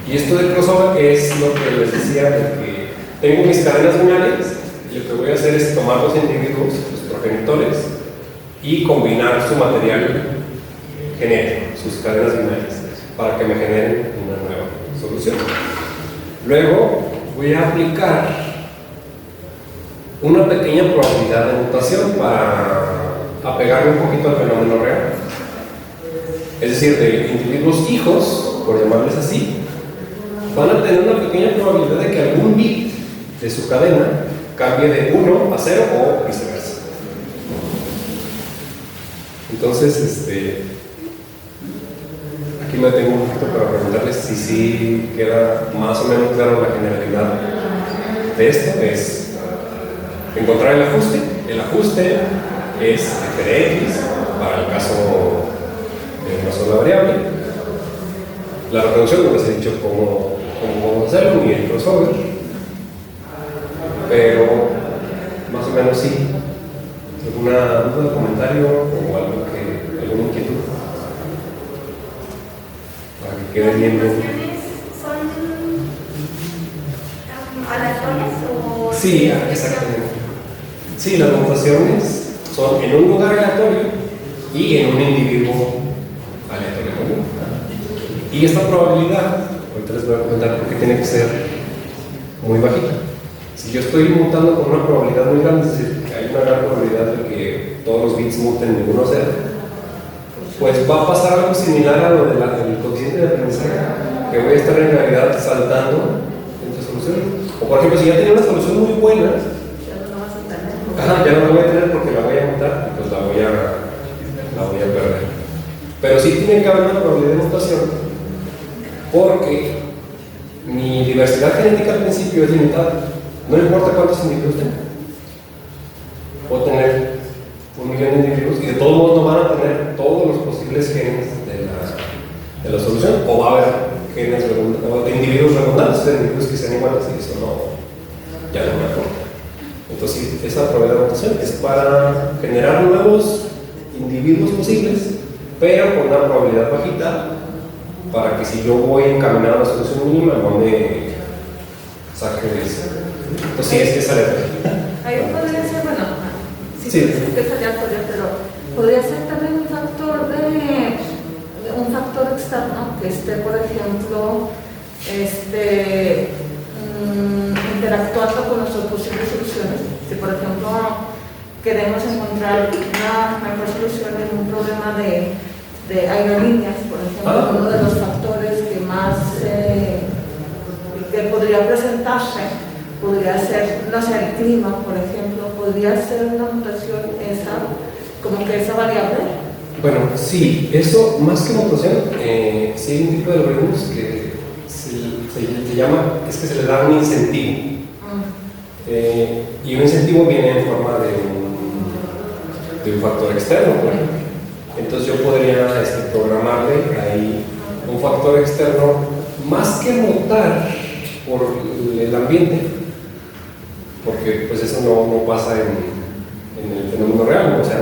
Y esto de crossover es lo que les decía, de que tengo mis cadenas binarias y lo que voy a hacer es tomar los individuos, los progenitores, y combinar su material genético, sus cadenas binarias, para que me generen una nueva solución. Luego voy a aplicar una pequeña probabilidad de mutación para apegarme un poquito al fenómeno real. Es decir, de individuos hijos, por llamarles así, van a tener una pequeña probabilidad de que algún bit de su cadena cambie de 1 a 0 o viceversa. Entonces, aquí me tengo un poquito para preguntarles si sí queda más o menos claro la generalidad de esto. Es encontrar el ajuste. El ajuste es f de x para el caso de una sola variable. La reproducción no les he dicho cómo hacerlo, ni el crossover, pero más o menos sí. ¿Alguna duda, comentario o alguna inquietud? Para que quede bien. ¿Las mutaciones son aleatorias o...? Sí, exactamente. Sí, las mutaciones son en un lugar aleatorio y en un individuo aleatorio común. Y esta probabilidad, ahorita les voy a comentar por qué tiene que ser muy bajita. Si yo estoy mutando con una probabilidad muy grande, es decir, que hay una gran probabilidad de que todos los bits muten de 1 a 0, pues va a pasar algo similar a lo del coeficiente de aprendizaje, que voy a estar en realidad saltando entre soluciones. O por ejemplo, si ya tenía una solución muy buena, ya no la voy a tener porque la voy a mutar y pues la voy a perder. Pero sí tiene que haber una probabilidad de mutación, porque mi diversidad genética al principio es limitada. No importa cuántos individuos tenga. Puedo tener 1 millón de individuos y de todos modos no van a tener todos los posibles genes de la solución, o va a haber genes de individuos redundantes, de individuos que sean iguales, y eso ya no me aporta. Entonces, esa probabilidad de mutación es para generar nuevos individuos posibles, pero con una probabilidad bajita, para que si yo voy encaminado a la solución mínima, no me saque de eso. Entonces, sí, es aleatorio. Ahí podría ser, bueno, sí, sí. Que es aleatorio, pero podría ser también un factor externo que esté, por ejemplo, interactuando con nuestras posibles soluciones. Si, por ejemplo, queremos encontrar una mejor solución en un problema de aerolíneas, por ejemplo, uno de los factores que más que podría presentarse podría ser, no sé, el clima, por ejemplo, podría ser una mutación como que esa variable. Bueno, sí, eso más que mutación, sí hay un tipo de algoritmos que se llama, es que se le da un incentivo. Y un incentivo viene en forma de un factor externo, por ejemplo. Entonces yo podría programarle ahí un factor externo, más que mutar por el ambiente, porque pues eso no pasa en el fenómeno real, o sea,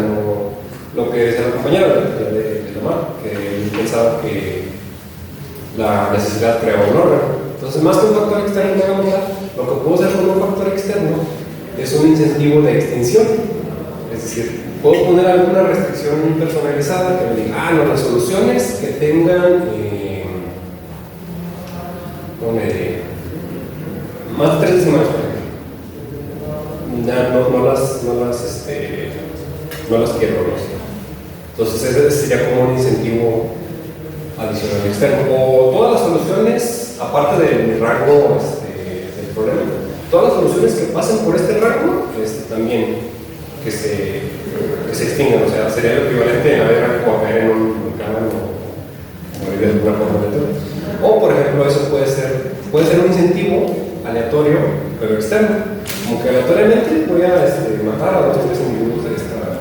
lo que decía la compañera de Lamar, que él pensaba que la necesidad creaba un órgano. Entonces, más que un factor externo que haga mutar, lo que puedo hacer con un factor externo es un incentivo de extinción. Es decir, puedo poner alguna restricción personalizada que me diga, no, las soluciones que tengan más de 3 decimales, por ejemplo, ya no las quiero. Entonces ese sería como un incentivo adicional externo. O todas las soluciones, aparte de mi rango del problema, todas las soluciones que pasen por este rango, también que se extingan. O sea, sería lo equivalente a caer en un volcán o morir de alguna forma aleatoria. O, por ejemplo, eso puede ser un incentivo aleatorio, pero externo. Como que aleatoriamente voy a matar a 2 o 3 individuos de esta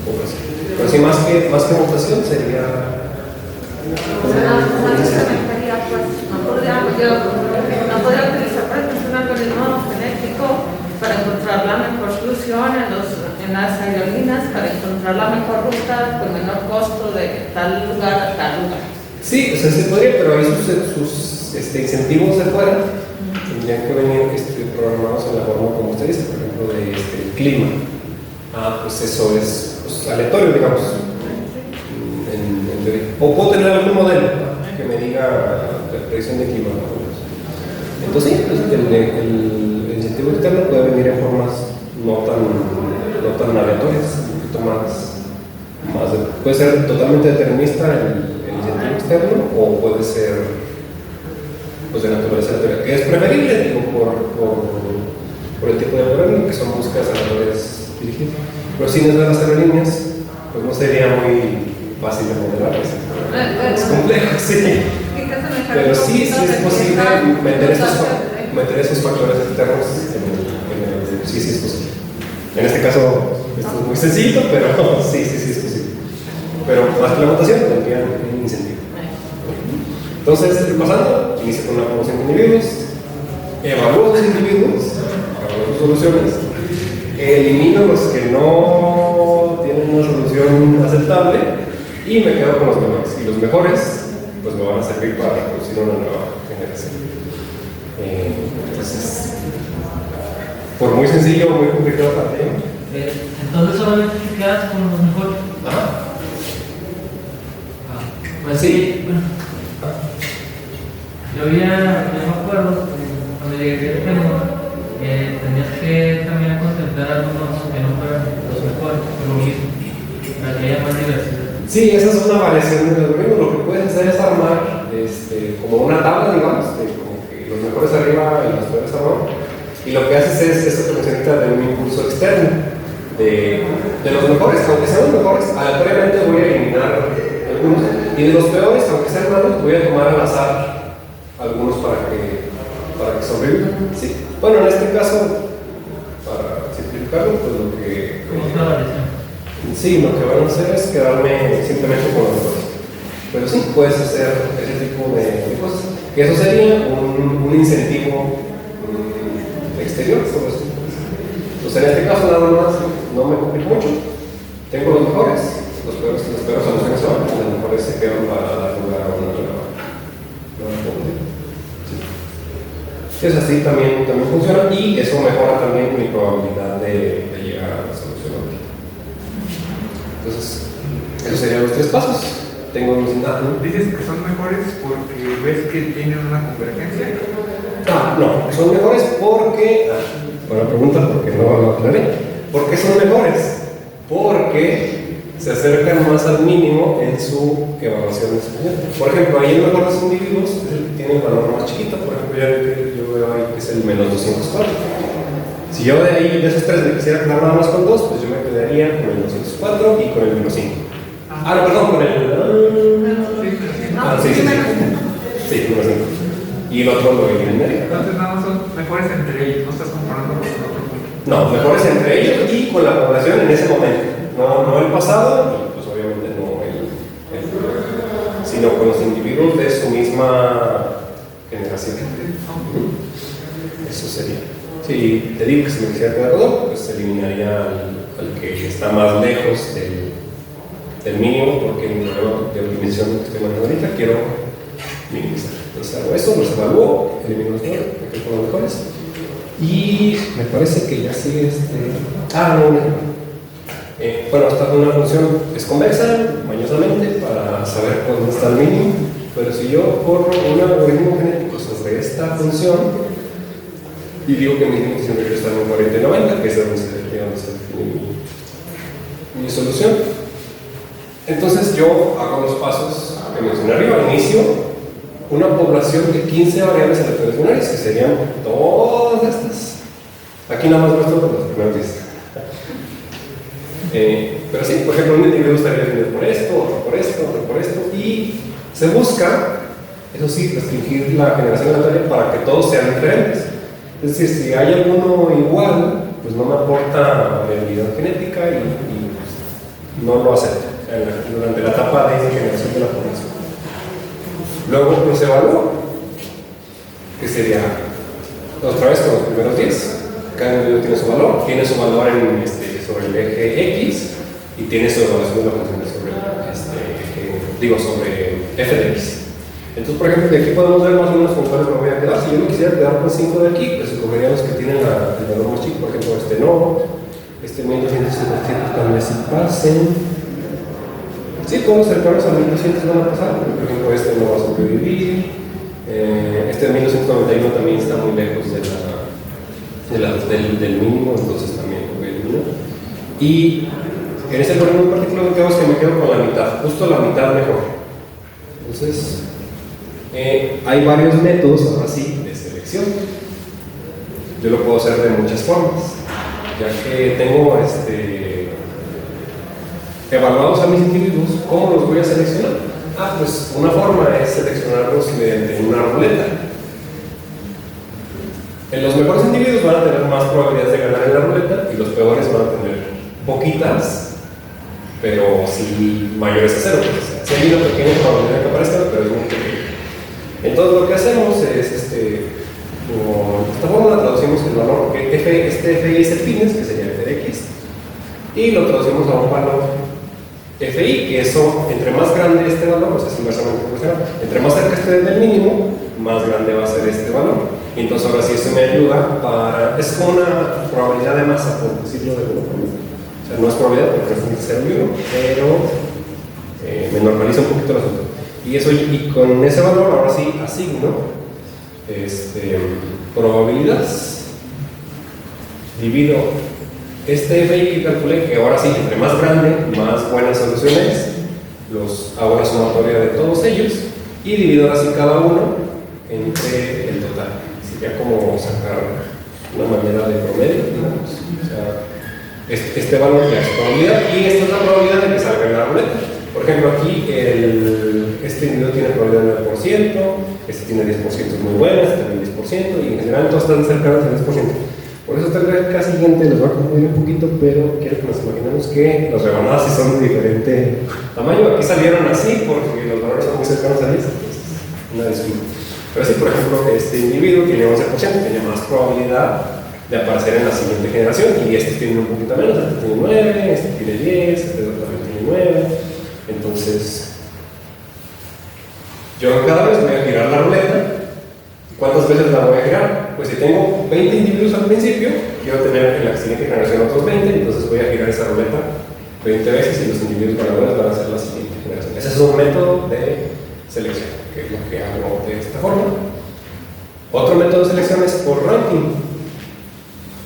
población. Pero sí, más que mutación sería... No podría utilizar, por ejemplo, un algoritmo genético para encontrar la mejor solución en las aerolíneas, para encontrar la mejor ruta con menor costo de tal lugar a tal lugar. Sí, o sea, se podría, pero ahí sus incentivos de fuera tendrían que venir programados en la forma como usted dice, por ejemplo, de clima. Pues eso es pues, aleatorio, digamos. En teoría. O puedo tener algún modelo que me diga la predicción de clima. Entonces, sí, pues, el incentivo externo puede venir en formas no tan aleatorias, un poquito más puede ser totalmente determinista el incentivo externo o puede ser pues, de naturaleza aleatoria, que es preferible, digo, por el tipo de algoritmo, que son búsquedas aleatorias dirigidas. Pero si no es de las aerolíneas, pues no sería muy fácil de modelar. Es complejo, sí. Pero sí es posible meter esos factores externos sí es posible. En este caso, esto es muy sencillo, pero sí es posible. Pero más que la votación, tendría un incentivo. Entonces, pasando, inicio con una población de individuos, evalúo los individuos, evalúo sus soluciones, elimino los que no tienen una solución aceptable y me quedo con los mejores. Y los mejores, pues me van a servir para reproducir una nueva generación. Entonces, por muy sencillo o muy complicado para ti. Entonces solamente te quedas con los mejores. Pues sí, bueno. Yo me acuerdo cuando llegué a Tenor, tenías que también contemplar algunos que no fueran los mejores, pero lo mismo, para que haya más diversidad. Sí, esa es una variación del algoritmo. Lo que puedes hacer es armar como una tabla, digamos, como que los mejores arriba y los peores abajo. Y lo que haces es eso que mencionaste de un impulso externo. De los mejores, aunque sean los mejores, aleatoriamente voy a eliminar algunos. Y de los peores, aunque sean malos, voy a tomar al azar algunos para que sobrevivan. Sí. Bueno, en este caso, para simplificarlo, pues lo que. Sí, lo que van a hacer es quedarme simplemente con los mejores. Pero sí, puedes hacer ese tipo de cosas. Que eso sería un incentivo exterior sobre eso. Entonces, en este caso, nada más, no me complico mucho. Tengo los mejores, los peores soluciones son, los mejores se quedan para dar lugar a una nueva. Es así, también funciona y eso mejora también mi probabilidad de llegar a la solución óptima. Entonces, esos serían los 3 pasos. Tengo mis datos. Dices que son mejores porque ves que tienen una convergencia. No, son mejores porque. Buena pregunta, porque no lo aclaré. ¿Por qué son mejores? Porque se acercan más al mínimo en su evaluación española. Por ejemplo, ahí el mejor de los individuos tiene el valor más chiquito. Por ejemplo, yo veo ahí que es el menos 204. Si yo de ahí, de esos 3, me quisiera quedar nada más con 2, pues yo me quedaría con el 204 y con el menos 5. No, perdón, con el. Sí, menos 5. Y el otro lo eliminaría. Entonces, nada más son mejores entre ellos, no estás comparando con otro punto. No, mejores entre ellos y con la población en ese momento. No el pasado, y pues obviamente no sino con los individuos de su misma generación. Eso sería. Si te digo que si me quisiera quedar con otro, pues eliminaría al que está más lejos del mínimo, porque en mi problema de optimización que estoy manejando ahorita quiero minimizar. Entonces hago eso, los evalúo, elimino los mejores, me quedo con los mejores. Y me parece que ya sigue bueno, esta es una función es convexa, mañosamente, para saber cuándo está el mínimo, pero si yo corro un algoritmo genético sobre esta función y digo que mi mínimo siempre está en 40 y 90, que es donde se define mi solución, entonces yo hago los pasos que mencioné arriba. Al inicio, una población de 15 variables aleatorias binarias, que serían todas estas. Aquí nada más muestro los primeros 10. Pero sí, por ejemplo, un individuo estaría definido por esto, otro por esto, y se busca, eso sí, restringir la generación aleatoria para que todos sean diferentes. Es decir, si hay alguno igual, pues no me aporta variabilidad genética y pues, no lo acepto durante la etapa de generación de la población. Luego, pues evalúo, que sería otra vez con los primeros 10. Cada individuo tiene su valor sobre el eje X y tiene su evaluación de la función sobre sobre f de X. Entonces, por ejemplo, de aquí podemos ver más o menos con cuáles me voy a quedar. Si yo me quisiera quedar con 5 de aquí, pues escogería los que tienen el valor más chico. Por ejemplo, este no, este 1200 también si pasen. Sí, todos cercanos a 1200 van a pasar. Por ejemplo, este no va a sobrevivir. Este 1291 también está muy lejos del mínimo, entonces también lo voy a eliminar. Y en este problema en particular lo que hago es que me quedo con la mitad, justo la mitad mejor. Entonces, hay varios métodos, ahora sí, de selección. Yo lo puedo hacer de muchas formas, ya que tengo evaluados a mis individuos. ¿Cómo los voy a seleccionar? Pues una forma es seleccionarlos mediante una ruleta. Los mejores individuos van a tener más probabilidades de ganar en la ruleta y los peores van a tener poquitas, pero sí mayores a 0. O sea, sí hay una pequeña probabilidad de que aparezcan, pero es muy pequeña. Entonces lo que hacemos es, con esta fórmula traducimos el valor, que este FI es el fines, que sería f de x, y lo traducimos a un valor FI, que eso, entre más grande este valor, pues es inversamente proporcional. Entre más cerca esté del mínimo, más grande va a ser este valor. Y entonces ahora sí esto me ayuda para... Es como una probabilidad de masa, por decirlo de alguna forma. O sea, no es probabilidad porque es entre 0 y 1, pero me normaliza un poquito el asunto. Y eso, y con ese valor ahora sí asigno probabilidades, divido este FI que calculé, que ahora sí, entre más grande, más buenas soluciones, hago la sumatoria de todos ellos y divido ahora sí cada uno entre el total. Sería como sacar una manera de promedio, digamos. O sea, este valor ya es probabilidad y esta es la probabilidad de que salga en la ruleta. Por ejemplo, aquí este individuo tiene probabilidad del 9%, este tiene 10% muy buenas, este también 10%, y en general todos están cercanos al 10%. Por eso esta gráfica siguiente les va a confundir un poquito, pero quiero que nos imaginemos que las rebanadas sí son de diferente tamaño. Aquí salieron así porque los valores son muy cercanos a 10, entonces una disculpa. Pero sí, por ejemplo, este individuo tiene 11%, tiene más probabilidad de aparecer en la siguiente generación, y estos tienen un poquito menos, este tiene 9, este tiene 10, este también tiene 9. Entonces, yo cada vez voy a girar la ruleta. ¿Cuántas veces la voy a girar? Pues si tengo 20 individuos al principio, quiero tener en la siguiente generación otros 20, entonces voy a girar esa ruleta 20 veces y los individuos ganadores van a ser la siguiente generación. Ese es un método de selección, que es lo que hago de esta forma. Otro método de selección es por ranking.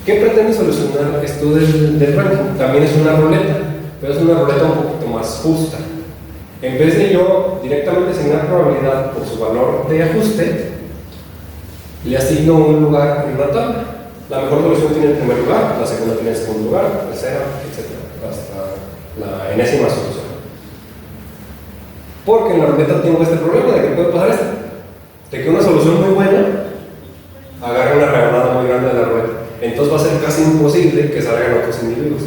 ¿Qué pretende solucionar esto del ranking? También es una ruleta, pero es una ruleta un poquito más justa. En vez de yo directamente asignar probabilidad por su valor de ajuste, le asigno un lugar en una tabla. La mejor solución tiene el primer lugar, la segunda tiene el segundo lugar, la tercera, etc. Hasta la enésima solución. Porque en la ruleta tengo este problema de que puede pasar esto, de que una solución muy buena agarre una rebanada muy grande de la ruleta. Entonces va a ser casi imposible que salgan otros individuos.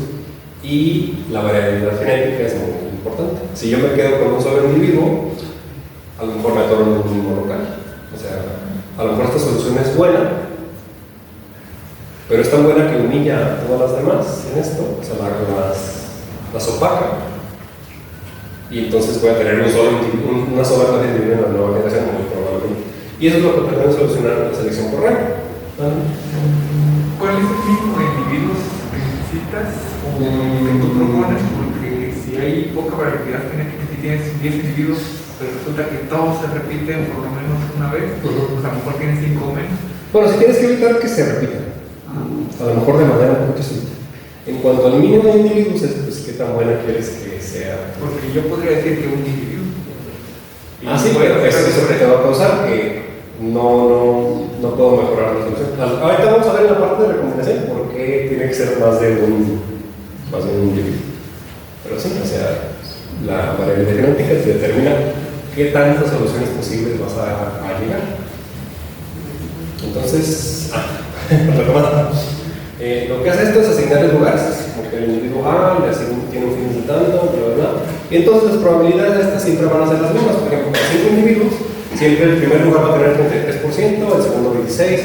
Y la variabilidad genética es muy importante. Si yo me quedo con un solo individuo, a lo mejor me atoro en un mismo local. O sea, a lo mejor esta solución es buena, pero es tan buena que humilla a todas las demás en esto, o sea, las opaca. Y entonces voy a tener una sola clase de individuo en la nueva generación, muy probablemente. Y eso es lo que pretende solucionar la selección por rango. ¿Cuál es el mínimo de individuos que necesitas o que tú propones? Porque si hay poca variabilidad genética, si tienes 10 individuos, pero resulta que todos se repiten por lo menos una vez, pues a lo mejor tienes 5 o menos. Bueno, si tienes que evitar que se repitan, a lo mejor de manera un poquito simple. En cuanto al mínimo de individuos, pues qué tan buena quieres que sea. Porque yo podría decir que un individuo. Sí, pero eso es lo que te va a causar que no puedo mejorar la solución. Ahorita vamos a ver en la parte de recomendación por qué tiene que ser más de un individuo. Pero sí, o sea, la variabilidad genética te determina qué tantas soluciones posibles vas a llegar. Entonces, lo que hace esto es asignarles lugares, porque el individuo A tiene un fin de tanto, bla, bla, bla. Y entonces las probabilidades de estas siempre van a ser las mismas. Por ejemplo, para 5 individuos, siempre el primer lugar va a tener 33%, el segundo 26%,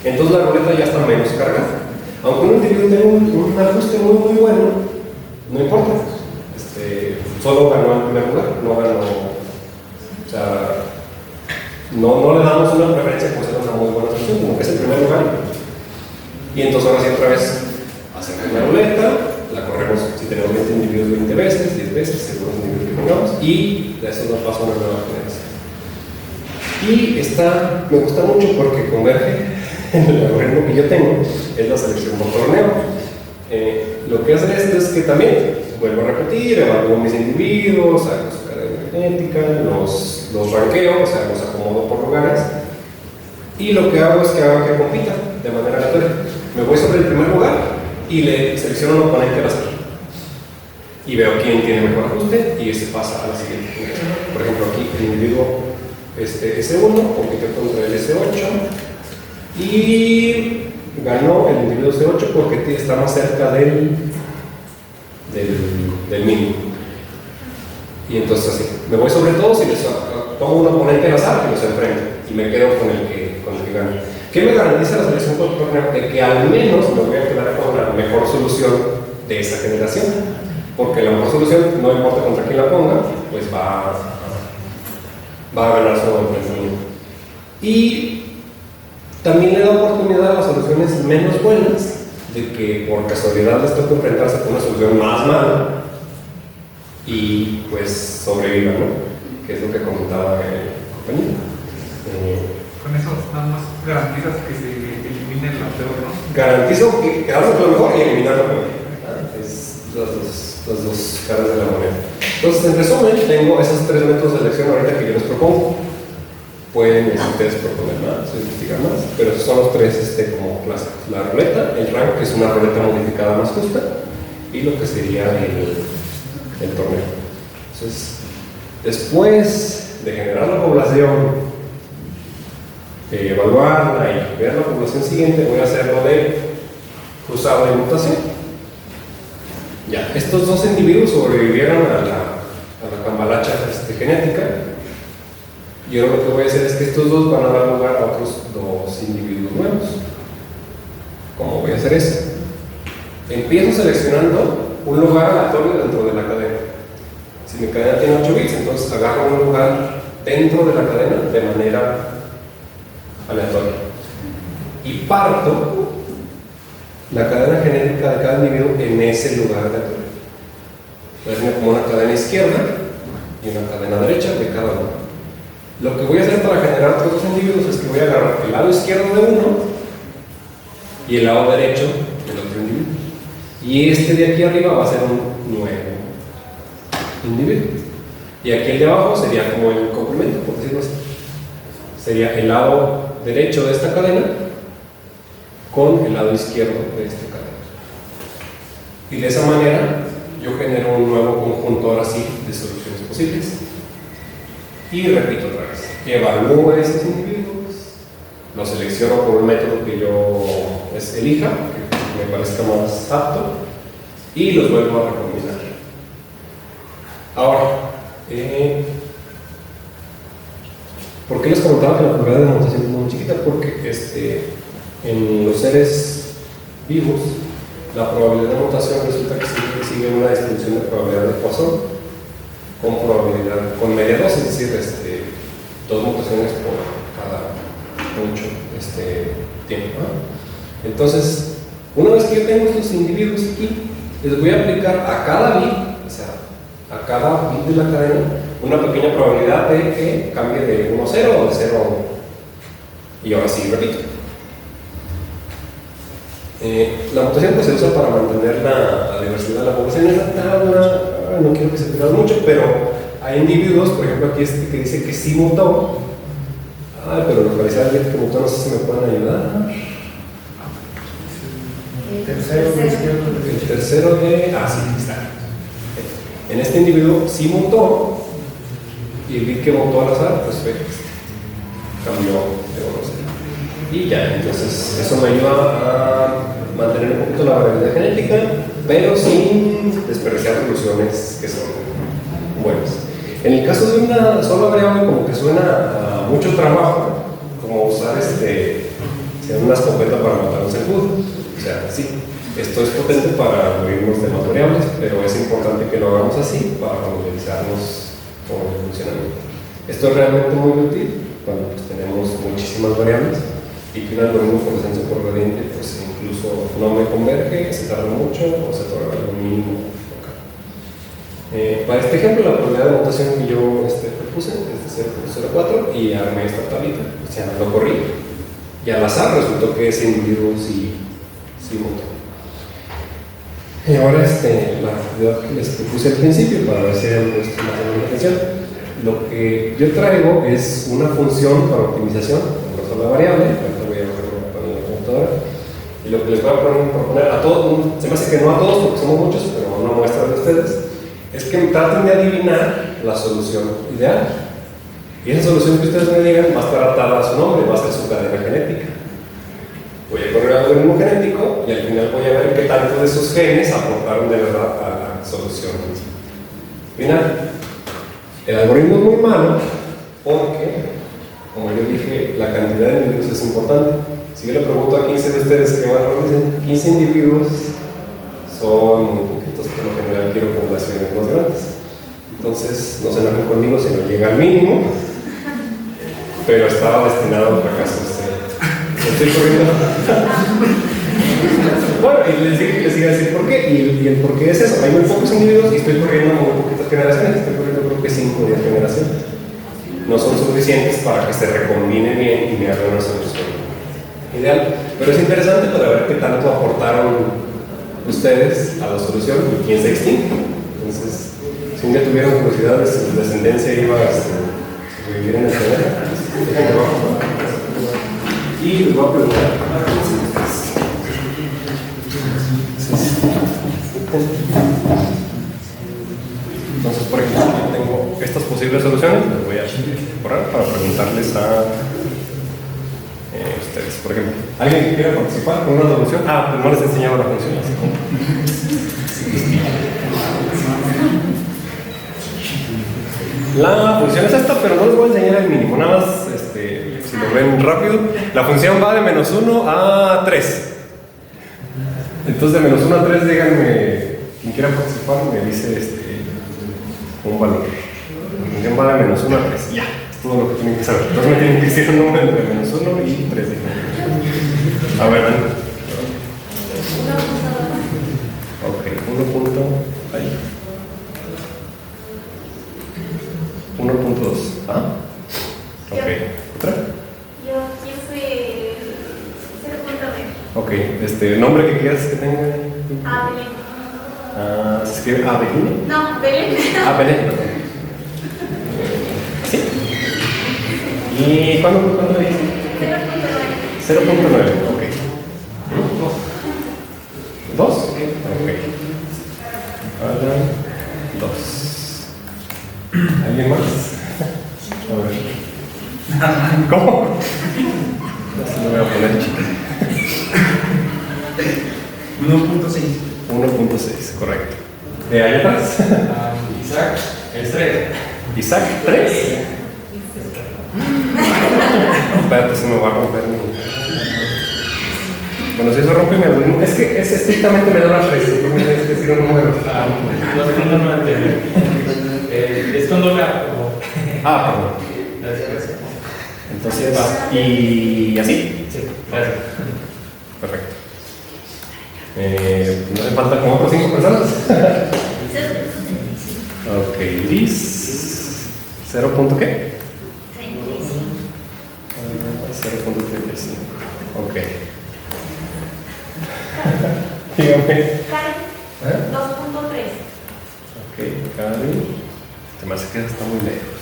entonces la ruleta ya está menos cargada. Aunque un individuo tenga un ajuste muy bueno, no importa. Solo ganó el primer lugar, no ganó. O sea, no le damos una preferencia por ser una muy buena solución, como que es el primer lugar. Y entonces ahora sí otra vez hacemos una ruleta, la corremos si tenemos 20 individuos 20 veces, 10 veces, según los individuos que tengamos, y de eso nos pasa una nueva generación. Y esta me gusta mucho porque converge en el algoritmo que yo tengo, es la selección por torneo. Lo que hace esto es que también vuelvo a repetir, evalúo mis individuos, hago su cadena genética, los ranqueo, o sea, los acomodo por lugares, y lo que hago es que hago que compita de manera aleatoria. Me voy sobre el primer lugar y le selecciono un oponente al azar. Y veo quién tiene mejor ajuste y ese pasa a la siguiente generación. Por ejemplo, aquí el individuo S1 compitió contra el S8 y ganó el individuo C8 porque está más cerca del mínimo. Y entonces así, me voy sobre todos y les pongo un oponente al azar y los enfrento y me quedo con el que gana. ¿Qué me garantiza la selección por torneo? De que al menos me voy a quedar con la mejor solución de esa generación, porque la mejor solución, no importa contra quién la ponga, pues va a ganar su enfrentamiento. Y también le da oportunidad a las soluciones menos buenas de que por casualidad les toca enfrentarse con una solución más mala y pues sobrevivan, ¿no? Que es lo que comentaba el compañero. Con eso nada más garantizas que se elimine la peor, ¿no? Garantizo que quedarse con lo mejor y eliminar lo peor. Es las dos caras de la moneda. Entonces, en resumen, tengo esos tres métodos de elección ahorita que yo les propongo. Pueden ustedes proponer más, investigar más, pero esos son los tres como clásicos. La ruleta, el rank, que es una ruleta modificada más justa, y lo que sería el torneo. Entonces, después de generar la población, evaluarla y ver la población siguiente, voy a hacer lo de cruzado de mutación. Ya, estos dos individuos sobrevivieron a la cambalacha genética. Y ahora lo que voy a hacer es que estos dos van a dar lugar a otros dos individuos nuevos. ¿Cómo voy a hacer eso? Empiezo seleccionando un lugar aleatorio dentro de la cadena. Si mi cadena tiene 8 bits, entonces agarro un lugar dentro de la cadena de manera aleatoria. Y parto la cadena genética de cada individuo en ese lugar aleatorio. Voy a tener como una cadena izquierda y una cadena derecha de cada uno. Lo que voy a hacer para generar otros dos individuos es que voy a agarrar el lado izquierdo de uno y el lado derecho del otro individuo. Y este de aquí arriba va a ser un nuevo individuo. Y aquí el de abajo sería como el complemento, por decirlo así. Sería el lado derecho de esta cadena con el lado izquierdo de esta cadena. Y de esa manera yo genero un nuevo conjunto ahora sí de soluciones posibles. Y repito otra vez, evalúo esos individuos, los selecciono por un método que yo elija, que me parezca más apto, y los vuelvo a recombinar. Ahora, ¿por qué les comentaba que la probabilidad de mutación es muy chiquita? Porque en los seres vivos, la probabilidad de mutación resulta que sigue una distribución de probabilidad de Poisson con media dosis, es decir, 2 mutaciones por cada mucho tiempo, ¿no? Entonces, una vez que yo tengo estos individuos aquí, les voy a aplicar a cada bit, o sea, a cada bit de la cadena, una pequeña probabilidad de que cambie de 1 a 0 o de 0 a 1. Y ahora sí, repito. La mutación pues, se usa para mantener la diversidad de la población en la tabla. No quiero que se pierda mucho, pero hay individuos, por ejemplo aquí que dice que sí mutó. Pero localizar el que mutó, no sé si me pueden ayudar. El tercero de... sí, está. En este individuo sí mutó, y el bit que mutó al azar, pues fue cambió de 1 a 0. Y ya, entonces eso me ayuda a mantener un poquito la variabilidad genética, pero sin desperdiciar soluciones que son buenas. En el caso de una sola variable, como que suena a mucho trabajo, como usar una escopeta para matar un zancudo. O sea, sí, esto es potente para algoritmos de más variables, pero es importante que lo hagamos así para familiarizarnos con el funcionamiento. Esto es realmente muy útil cuando pues, tenemos muchísimas variables y que un algoritmo por descenso por gradiente pues incluso no me converge, se tarda mucho o se tarda algo mínimo local. Para este ejemplo, la probabilidad de mutación que yo propuse es de 0.04 y armé esta tablita, o sea, lo corrí y al azar resultó que ese individuo sí mutó. Y ahora la actividad que les propuse al principio para ver si han puesto más de atención. Lo que yo traigo es una función para optimización de una sola variable. Ahorita voy a bajar en la computadora. Y lo que les voy a proponer a todos, se me hace que no a todos porque somos muchos, pero a una muestra de ustedes, es que traten de adivinar la solución ideal. Y esa solución que ustedes me digan va a estar atada a su nombre, va a ser su cadena genética. Voy a correr el algoritmo genético y al final voy a ver qué tanto de sus genes aportaron de verdad a la solución final. El algoritmo es muy malo porque, como yo dije, la cantidad de individuos es importante. Si yo le pregunto a 15 de ustedes qué valor dicen, 15 individuos son muy poquitos, por lo general quiero poblaciones más grandes. Entonces, no se enojen conmigo si no llega al mínimo, pero estaba destinado al fracaso. Estoy corriendo. Bueno, y les iba a decir por qué. Y el por qué es eso. Hay muy pocos individuos y estoy corriendo muy poquitas generaciones. Estoy corriendo creo que 5 o 10 generaciones. No son suficientes para que se recombine bien y me haga una solución ideal. Pero es interesante para ver qué tanto aportaron ustedes a la solución y quién se extingue. Entonces, si un día tuvieron curiosidad de su descendencia iba a vivir en el planeta, y les voy a preguntar. Entonces, por ejemplo, tengo estas posibles soluciones, las voy a borrar para preguntarles a ustedes. Por ejemplo, ¿alguien que quiera participar con una solución? Pues no les he enseñado la función, así como. La función es esta, pero no les voy a enseñar el mínimo, nada más. Si lo ven rápido, la función va de -1 a 3. Entonces, de -1 a 3, díganme, quien quiera participar, me dice un valor. La función va de -1 a 3. Ya, es todo lo que tienen que saber. Entonces, me tienen que decir un número entre -1 y 3. A ver, ven. Ok, 1.2. ¿Ah? Ok, ¿otra? Yo pienso 0.9. Ok, nombre que quieras que tenga. Belén. ¿Se escribe Belén? No, Belén. Belén. ¿Sí? ¿Y cuándo le dices? 0.9. Ok. ¿2? Ok. Alan, 2. ¿Alguien más? A ver. ¿Cómo? Así lo voy a poner chica. 1.6. 1.6, correcto. ¿De ahí atrás? Isaac, es 3. Isaac, 3. Espérate, se me va a romper mi. Bueno, si eso rompe mi algoritmo, es que es estrictamente menor a 3. Tú me tienes que decir un número. Es con doble A. Perdón. Entonces, ¿y así? Sí, gracias. Perfecto. ¿No hace falta como otras 5 personas? Ok, Liz. ¿0. qué? 0.35. Ok. Dígame. Karen. 2.3. Ok, Karen. Se me hace que está muy lejos.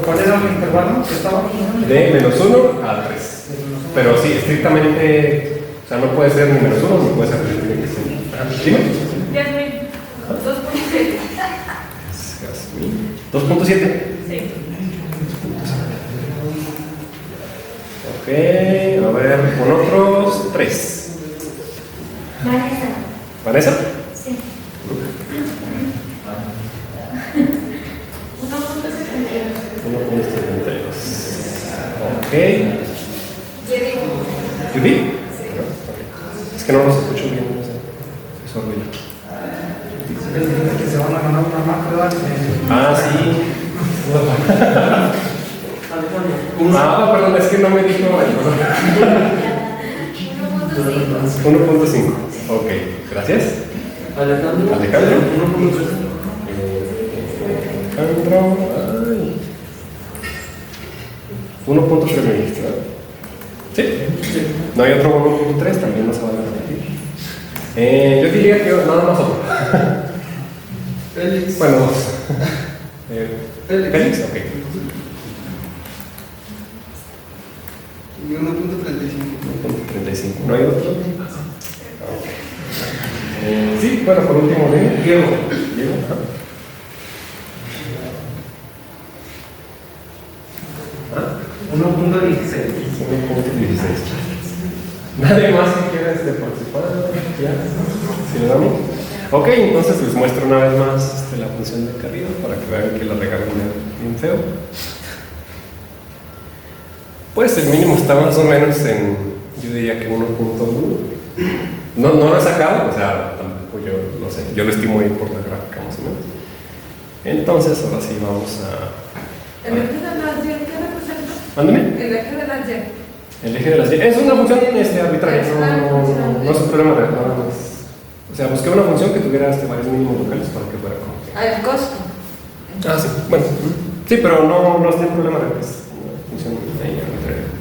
¿Cuál era el intervalo que estaba? De -1 a 3. Pero sí, estrictamente, o sea, no puede ser ni -1 ni puede ser tiene que ser. Dime. Yasmin. 2.7. Yasmin. 2.7. Sí. Ok, a ver, con otros 3. Vanessa. ¿Vanessa? Sí. 1.72. Ok. ¿Judy? Es que no los escucho bien, no sé. Es horrible. Que se van a ganar una marca, ¿verdad? Sí. Perdón, es que no me dijo. 1.5. Ok, gracias. Alejandro. Alejandro. 1.3 me dijiste, ¿verdad? ¿Sí? No hay otro 1.3, también no se va a repetir. Yo diría que nada más otro. Félix. Bueno, dos. Félix, ok. Y 1.35. 1.35. ¿No hay otro? Ok. Sí, bueno, por último, Diego. Diego, ajá. ¿Ah? 1.16. 1.16. ¿Nadie más que quiera participar? ¿Ya? ¿Sí le damos? Ok, entonces les muestro una vez más la función de Carrillo para que vean que la recargo bien feo. Pues el mínimo está más o menos en, yo diría que 1.1. No lo he sacado, o sea, tampoco yo lo sé, yo lo estimo ahí por la gráfica más o menos. Entonces ahora sí vamos a... ¿El eje de las Y qué representa? Mándeme. El eje de las Y. El eje de las Y es una función arbitraria, no es un problema real, nada más. O sea, busqué una función que tuviera varios mínimos locales para que fuera como... El costo. Sí, bueno, sí, pero no es un problema real, es una función ahí arbitraria.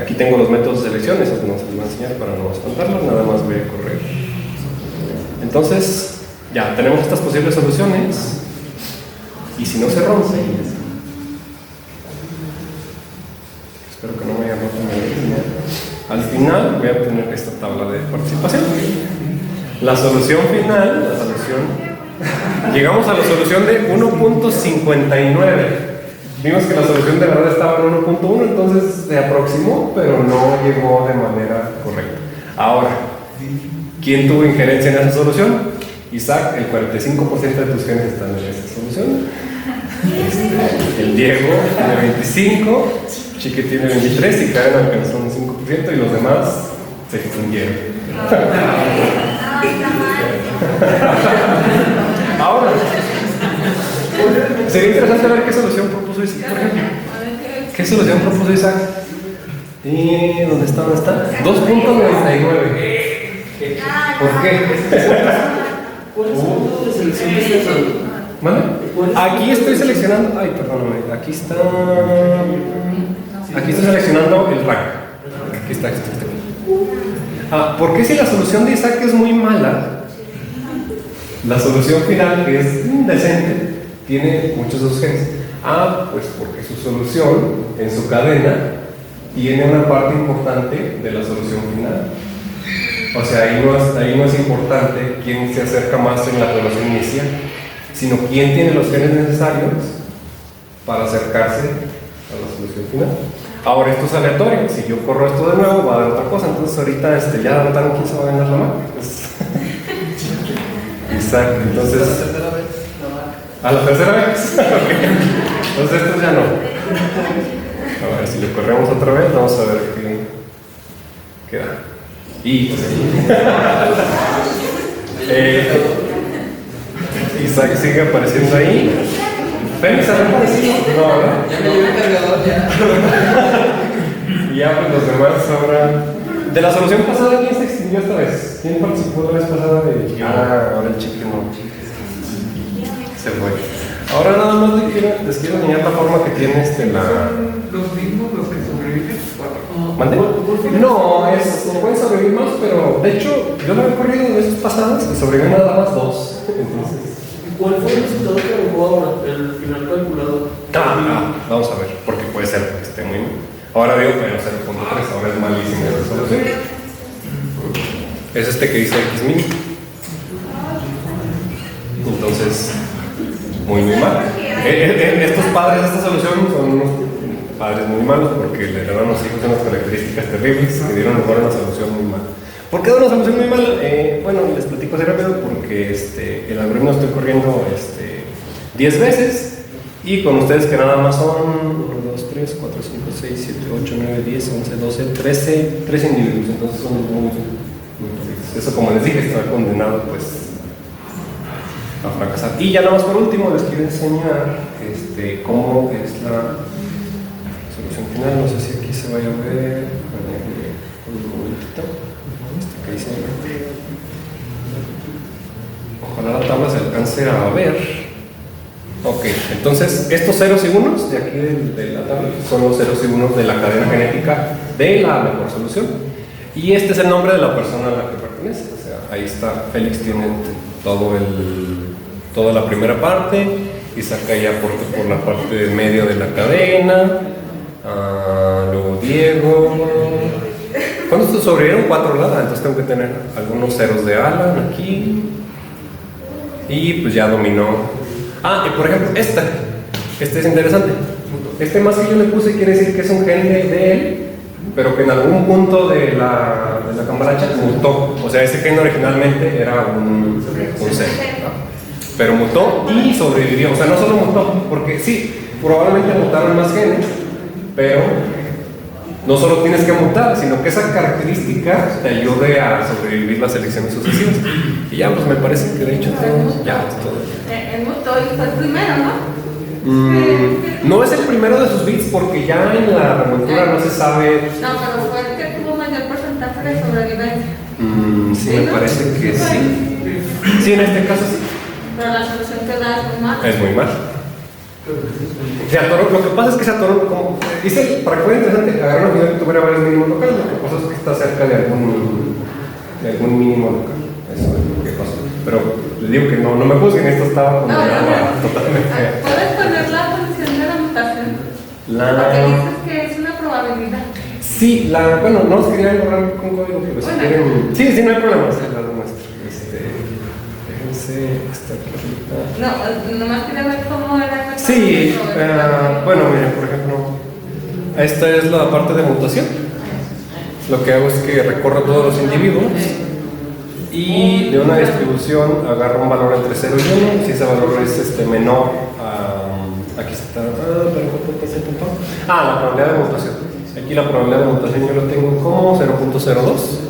Aquí tengo los métodos de selección, esos no se los voy a enseñar para no espantarlos, nada más voy a correr. Entonces, ya tenemos estas posibles soluciones, y si no se rompe, espero que no me haya roto mi línea. Al final voy a obtener esta tabla de participación. La solución final, llegamos a la solución de 1.59. Vimos que la solución de la red estaba en 1.1, entonces se aproximó, pero no llegó de manera correcta. Ahora, ¿quién tuvo injerencia en esa solución? Isaac, el 45% de tus genes están en esa solución. El Diego tiene 25, Chique tiene 23 y Karen alcanzó un 5% y los demás se extinguieron. Ahora, sería interesante ver qué solución propuso Isaac, por ejemplo. ¿Qué solución propuso Isaac? ¿Y dónde está? 2.99. ¿Por qué? ¿Vale? Aquí estoy seleccionando. Ay, perdóname. Aquí estoy seleccionando el rank. Aquí está. ¿Por qué si la solución de Isaac es muy mala? La solución final, que es decente, tiene muchos de sus genes. Pues porque su solución en su cadena tiene una parte importante de la solución final. O sea, ahí no es importante quién se acerca más en la solución inicial, sino quién tiene los genes necesarios para acercarse a la solución final. Ahora esto es aleatorio, si yo corro esto de nuevo va a dar otra cosa, entonces ahorita ya notaron quién se va a ganar la marca. Exacto, entonces... ¿A la tercera vez? Okay. Entonces esto ya no. A ver, si le corremos otra vez, vamos a ver qué da. Y Isaac sigue apareciendo ahí. Félix, ¿ha aparecido? No, ¿verdad? Ya me llevé el cargador ya. Y ya pues los demás ahora. De la solución pasada, ¿quién se extinguió esta vez? ¿Quién participó la vez pasada de ahora el Chique no? Se fue. Ahora nada más les quiero enseñar la forma que tiene ¿Son los mismos los que sobreviven? ¿Mande? No, pueden sobrevivir más, pero de hecho yo lo he corrido de veces pasadas y sobreviven nada más 2. Entonces, ¿cuál fue el resultado que arrojó ahora, el final calculado? Vamos a ver, porque puede ser que esté muy mal. Ahora digo que no 0.3, ahora es malísimo la resolución. Es que dice X min. Entonces, muy mal. Estos padres de esta solución son unos padres muy malos porque le heredaron a los hijos unas características terribles que dieron lugar a una solución muy mala. ¿Por qué da una solución muy mala? Bueno, les platico así rápido porque el algoritmo estoy corriendo 10 veces y con ustedes que nada más son 1, 2, 3, 4, 5, 6, 7, 8, 9, 10, 11, 12, 13 individuos, entonces son muy poquitos. Eso, como les dije, está condenado pues a fracasar. Y ya nada más por último les quiero enseñar cómo es la final, no sé si aquí se vaya a ver. Un momentito. ¿Qué dice? Ojalá la tabla se alcance a ver. Ok, entonces estos ceros y unos de aquí de la tabla son los ceros y unos de la cadena genética de la mejor solución. Y este es el nombre de la persona a la que pertenece. O sea, ahí está, Félix tiene toda la primera parte, Isaac ahí aporta por la parte de medio de la cadena, luego Diego. ¿Cuántos sobrevivieron? 4, ¿verdad? Entonces tengo que tener algunos ceros de Alan aquí. Y pues ya dominó. Y por ejemplo, este es interesante. Este más que yo le puse quiere decir que es un gen de él, pero que en algún punto de la cambalacha mutó. O sea, ese gen originalmente era un C, ¿no? Pero mutó y sobrevivió. O sea, no solo mutó, porque sí, probablemente mutaron más genes, pero no solo tienes que mutar, sino que esa característica te ayude a sobrevivir las elecciones sucesivas. Y ya, pues me parece que de hecho ya es todo. El motor fue el primero, ¿no? No es el primero de sus bits porque ya en la remontura no se sabe. No, pero fue el que tuvo mayor porcentaje de sobrevivencia. Sí, me parece que sí. Sí, en este caso sí. Pero la solución que da es muy mala. Es muy mal. Se atoró, lo que pasa es que se atoró como. Dice, para que fuera interesante, agarraron un video que tuviera varios mínimos locales. Lo que pasa es que está cerca de algún mínimo local. Eso es lo que pasó. Pero les digo que no me juzguen, esto estaba condenado totalmente. ¿Puedes poner la función de la mutación? Porque dices que es una probabilidad. Sí, bueno, no os quería borrar con código, pero si quieren. Sí, no hay problema, se las demuestro. Déjense esta cosita. No, nomás quería ver cómo era el Sí, bueno, miren, por ejemplo, esta es la parte de mutación. Lo que hago es que recorro todos los individuos y de una distribución agarro un valor entre 0 y 1. Si ese valor es menor a. Aquí está. La probabilidad de mutación. Aquí la probabilidad de mutación yo lo tengo como 0.02.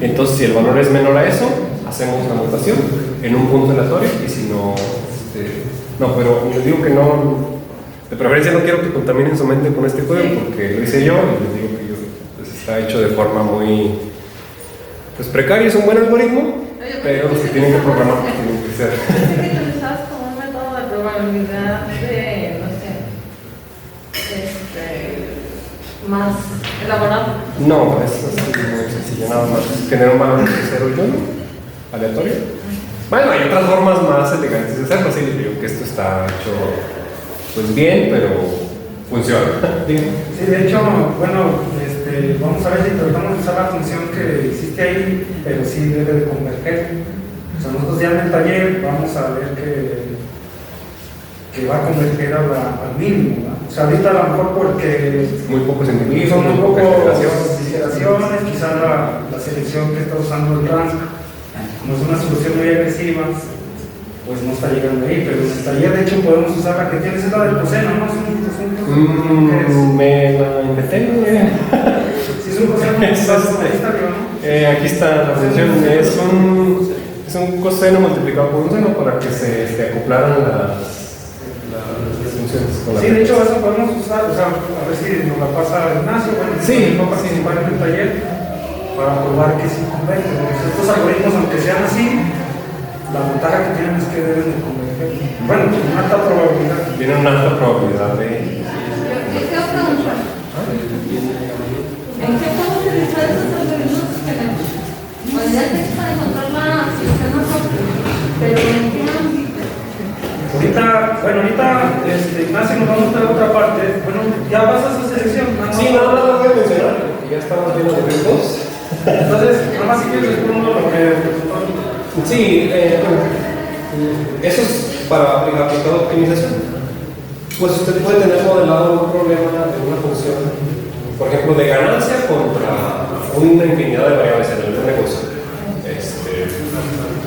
Entonces, si el valor es menor a eso, hacemos la mutación en un punto aleatorio. Y si no. No, pero les digo que no. De preferencia no quiero que contaminen su mente con este código porque lo hice yo y les digo que está hecho de forma muy. Pues precario, es un buen algoritmo, pero los que tienen que programar tienen que ser. ¿Es que utilizabas como un método de probabilidad de, no sé, más elaborado? No, es muy sencillo, nada más. Generar un valor entre 0 y 1, aleatorio. Bueno, hay otras formas más elegantes de hacerlo, sí, les digo que esto está hecho pues bien, pero funciona. Sí, de hecho, bueno, vamos a ver si tratamos de usar la función que hiciste ahí, pero sí debe de converger. O sea, nosotros ya en el taller vamos a ver que va a converger al mínimo, ¿no? O sea, ahorita a lo mejor porque muy pocos individuos, son muy pocas iteraciones, quizás la selección que está usando el RAND, como es una solución muy agresiva, pues no está llegando ahí, pero en el taller de hecho podemos usar la que tienes, es la del coseno, ¿no? Me la inventé. Si es un coseno, ahí está, ¿no? Aquí está la función, es un coseno multiplicado por un seno para que se acoplaran las funciones. Sí, de hecho eso podemos usar, o sea, a ver si nos la pasa Ignacio, bueno, sí, va a participar en el taller para probar que sí convergen. Estos algoritmos, aunque sean así, la ventaja que tienen es que deben de converger. Bueno, con una alta probabilidad. Tienen una alta probabilidad de. Yo quiero preguntar, ¿en qué podemos utilizar esos algoritmos que tenemos? Pues ya sé para encontrar la solución mejor, pero ¿en qué ámbito? Ahorita, Ignacio nos va a mostrar otra parte. Bueno, ya vas a esa selección. Sí, nada más lo voy a mencionar, porque ya estamos viendo de grupos. Entonces, nada más si quieres respondo lo que. Sí, eso es para aplicar optimización. Pues usted puede tener modelado un problema de una función, por ejemplo, de ganancia contra una infinidad de variables en el negocio,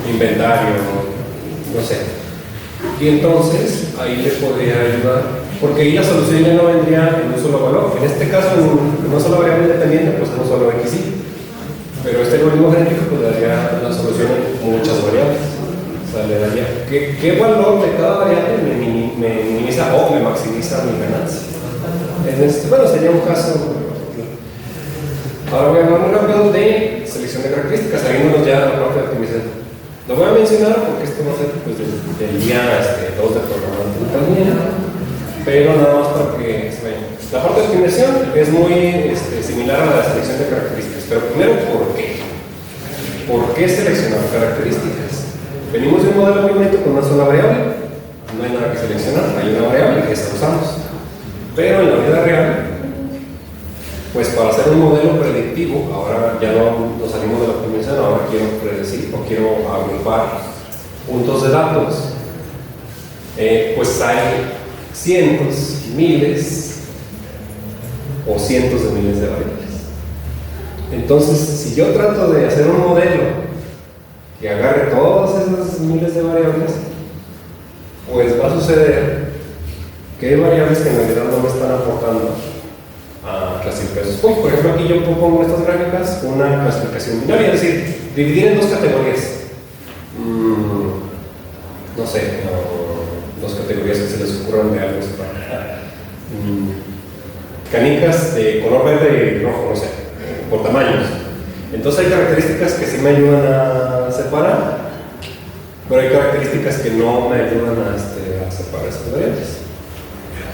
inventario, no sé. Y entonces ahí le podría ayudar, porque ahí la solución ya no vendría en un solo valor. En este caso, en una sola variable independiente, pues en un solo XY. Pero este algoritmo genético pues daría la solución en muchas variables. O sea, le daría qué valor de cada variable me minimiza o me maximiza mi ganancia. Bueno, sería un caso. Ahora voy a hablar muy rápido de selección de características, saliéndonos ya a la parte de optimización. Lo voy a mencionar porque esto va a ser pues, del día 2 del programa también, pero nada más para que se vean. La parte de optimización es muy similar a la selección de características, pero primero, ¿por qué? ¿Por qué seleccionar características? Venimos de un modelo de movimiento con una sola variable, no hay nada que seleccionar, hay una variable que esa usamos. Pero en la vida real, pues para hacer un modelo predictivo, ahora ya no nos salimos de la optimización, ahora quiero predecir o quiero agrupar puntos de datos. Pues hay cientos, miles o cientos de miles de variables. Entonces, si yo trato de hacer un modelo que agarre todas esas miles de variables, pues va a suceder que hay variables que en realidad no me están aportando a clasificaciones. Por ejemplo, aquí yo pongo en estas gráficas una clasificación binaria, es decir, dividir en dos categorías. No sé, dos categorías que se les ocurran de algo. Canicas de color verde y rojo, no sé, por tamaños. Entonces hay características que sí me ayudan a separar, pero hay características que no me ayudan a separar esas variables.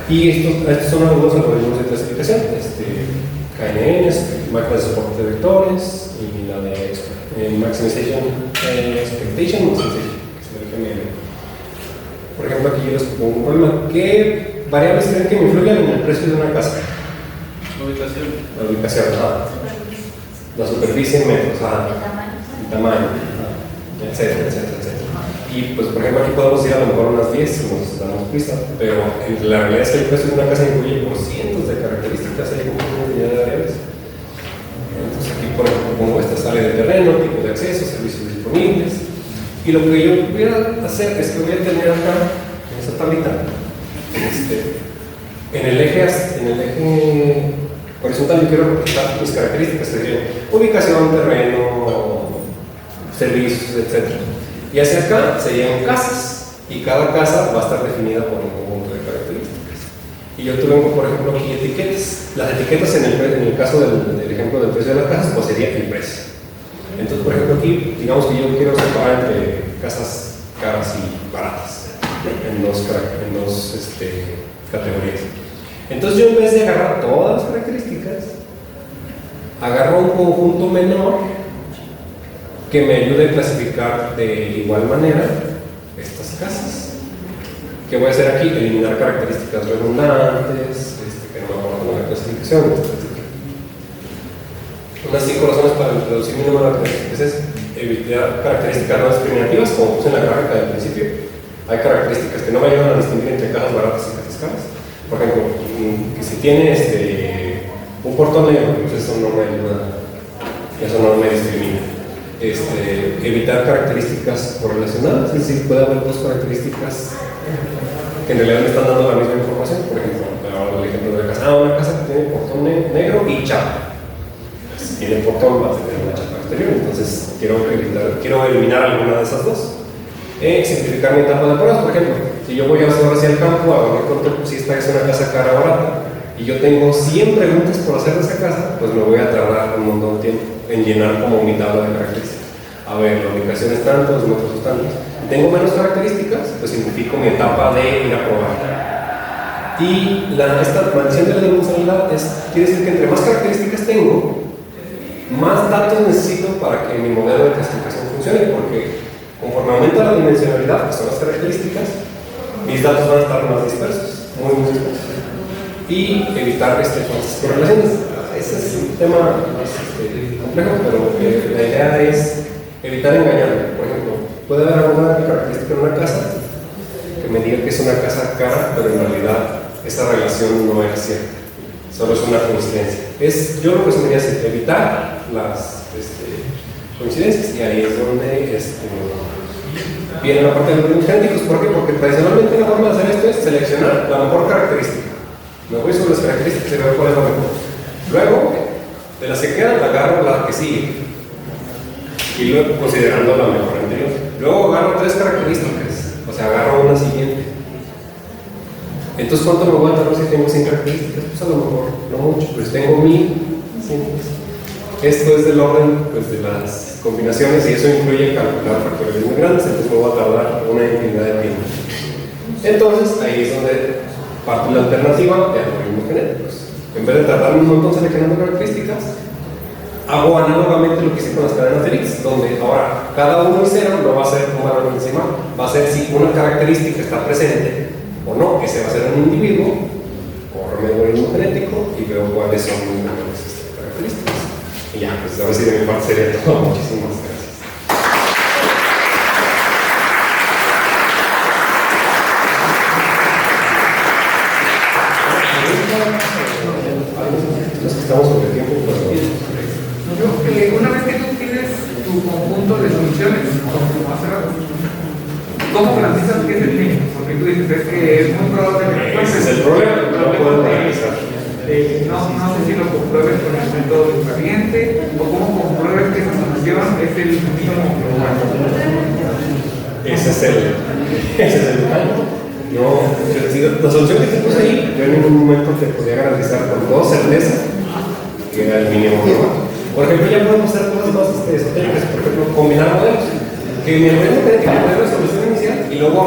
Y estos son algunos algoritmos de clasificación, KNN, máquinas de soporte de vectores y la de maximization expectation, por ejemplo, aquí yo les pongo un problema. ¿Qué variables creen que me influyen en el precio de una casa? La ubicación. La ubicación, la superficie en metros, el tamaño, etcétera, etcétera, etcétera. Y pues, por ejemplo, aquí podemos ir a lo mejor unas 10 si nos damos prisa, pero la realidad es que el precio de una casa incluye por cientos de características, hay como una cantidad de variables. Entonces, aquí, por ejemplo, pongo esta área de terreno, tipo de acceso, servicios disponibles. Y lo que yo voy a hacer es que voy a tener acá, en esta tablita, en el eje horizontal, yo quiero representar mis características, es decir, ubicación, terreno, servicios, etc. Y hacia acá serían casas, y cada casa va a estar definida por un conjunto de características. Y yo tengo, por ejemplo, aquí etiquetas. Las etiquetas en el caso del ejemplo del precio de las casas, pues sería el precio. Entonces, por ejemplo, aquí, digamos que yo quiero separar entre casas caras y baratas en dos categorías. Entonces, yo en vez de agarrar todas las características, agarro un conjunto menor que me ayude a clasificar de igual manera estas casas. ¿Qué voy a hacer aquí? Eliminar características redundantes, que no me aportan a la clasificación, etc. Unas 5 razones para reducir mi número de características es evitar características no discriminativas, como puse en la gráfica del principio. Hay características que no me ayudan a distinguir entre casas baratas y casas caras. Por ejemplo, que si tiene un portón negro, pues eso no me ayuda, eso no me discrimina. Evitar características correlacionadas, es decir, puede haber dos características que en realidad me están dando la misma información. Por ejemplo, ahora el ejemplo de la casa, una casa que tiene portón negro y chapa. Si tiene portón va a tener una chapa exterior, entonces quiero eliminar alguna de esas dos. Simplificar mi etapa de pruebas, por ejemplo, si yo voy a hacia el campo a ver cuánto, si esta es una casa cara o barata, y yo tengo 100 preguntas por hacer de esa casa, pues me voy a tardar un montón de tiempo en llenar como mi tabla de características. A ver, la ubicación es tanto, los metros son tantos. Si tengo menos características, pues simplifico mi etapa de ir a probar. Y esta maldición de la dimensionalidad quiere decir que entre más características tengo, más datos necesito para que mi modelo de clasificación funcione, porque conforme aumenta la dimensionalidad, que son las características, mis datos van a estar más dispersos, muy dispersos. Y evitar falsas correlaciones. Ese es un tema más complejo, pero la idea es evitar engañar. Por ejemplo, puede haber alguna característica en una casa que me diga que es una casa cara, pero en realidad esa relación no es cierta, solo es una coincidencia. Yo lo resumiría así: evitar las coincidencias, y ahí es donde viene la parte de los algoritmos genéticos. ¿Por qué? Porque tradicionalmente la forma de hacer esto es seleccionar la mejor característica. Me voy sobre las características y veo cuál es la mejor. Luego, de las que quedan, agarro la que sigue, y luego considerando la mejor anterior. Luego agarro 3 características, o sea, agarro una siguiente. Entonces, ¿cuánto me voy a tardar si tengo 100 características? Pues a lo mejor no mucho, pero si tengo 1000, esto es del orden pues, de las combinaciones y eso incluye calcular factores muy grandes, entonces me voy a tardar una infinidad de tiempo. Entonces, ahí es donde parte la alternativa de algoritmos genéticos. En vez de tardarme un montón seleccionando características, hago análogamente lo que hice con las cadenas de bits, donde ahora cada 1 y 0 no va a ser un valor decimal, va a ser si una característica está presente o no, que se va a hacer un individuo, corro mi algoritmo genético y veo cuáles son mis mejores características. Y ya, pues ahora sí de mi parte sería todo. Muchísimas gracias. Los que estamos sobre tiempo, pues Una vez que tú tienes tu conjunto de soluciones, como hace rato, ¿cómo garantizas que es el mínimo? Porque tú dices es que es muy probable que ese es el problema, no puedo garantizar. no sé si lo compruebes con el método de invariante o cómo compruebes que esa solución es el mínimo global. Ese es el detalle. No, la solución que te puse ahí, yo en ningún momento te podía garantizar con toda certeza que era el mínimo global. Por ejemplo, ya podemos hacer cosas más esotéricas, por ejemplo, combinar modelos. Que mi algoritmo tiene que tener la solución inicial y luego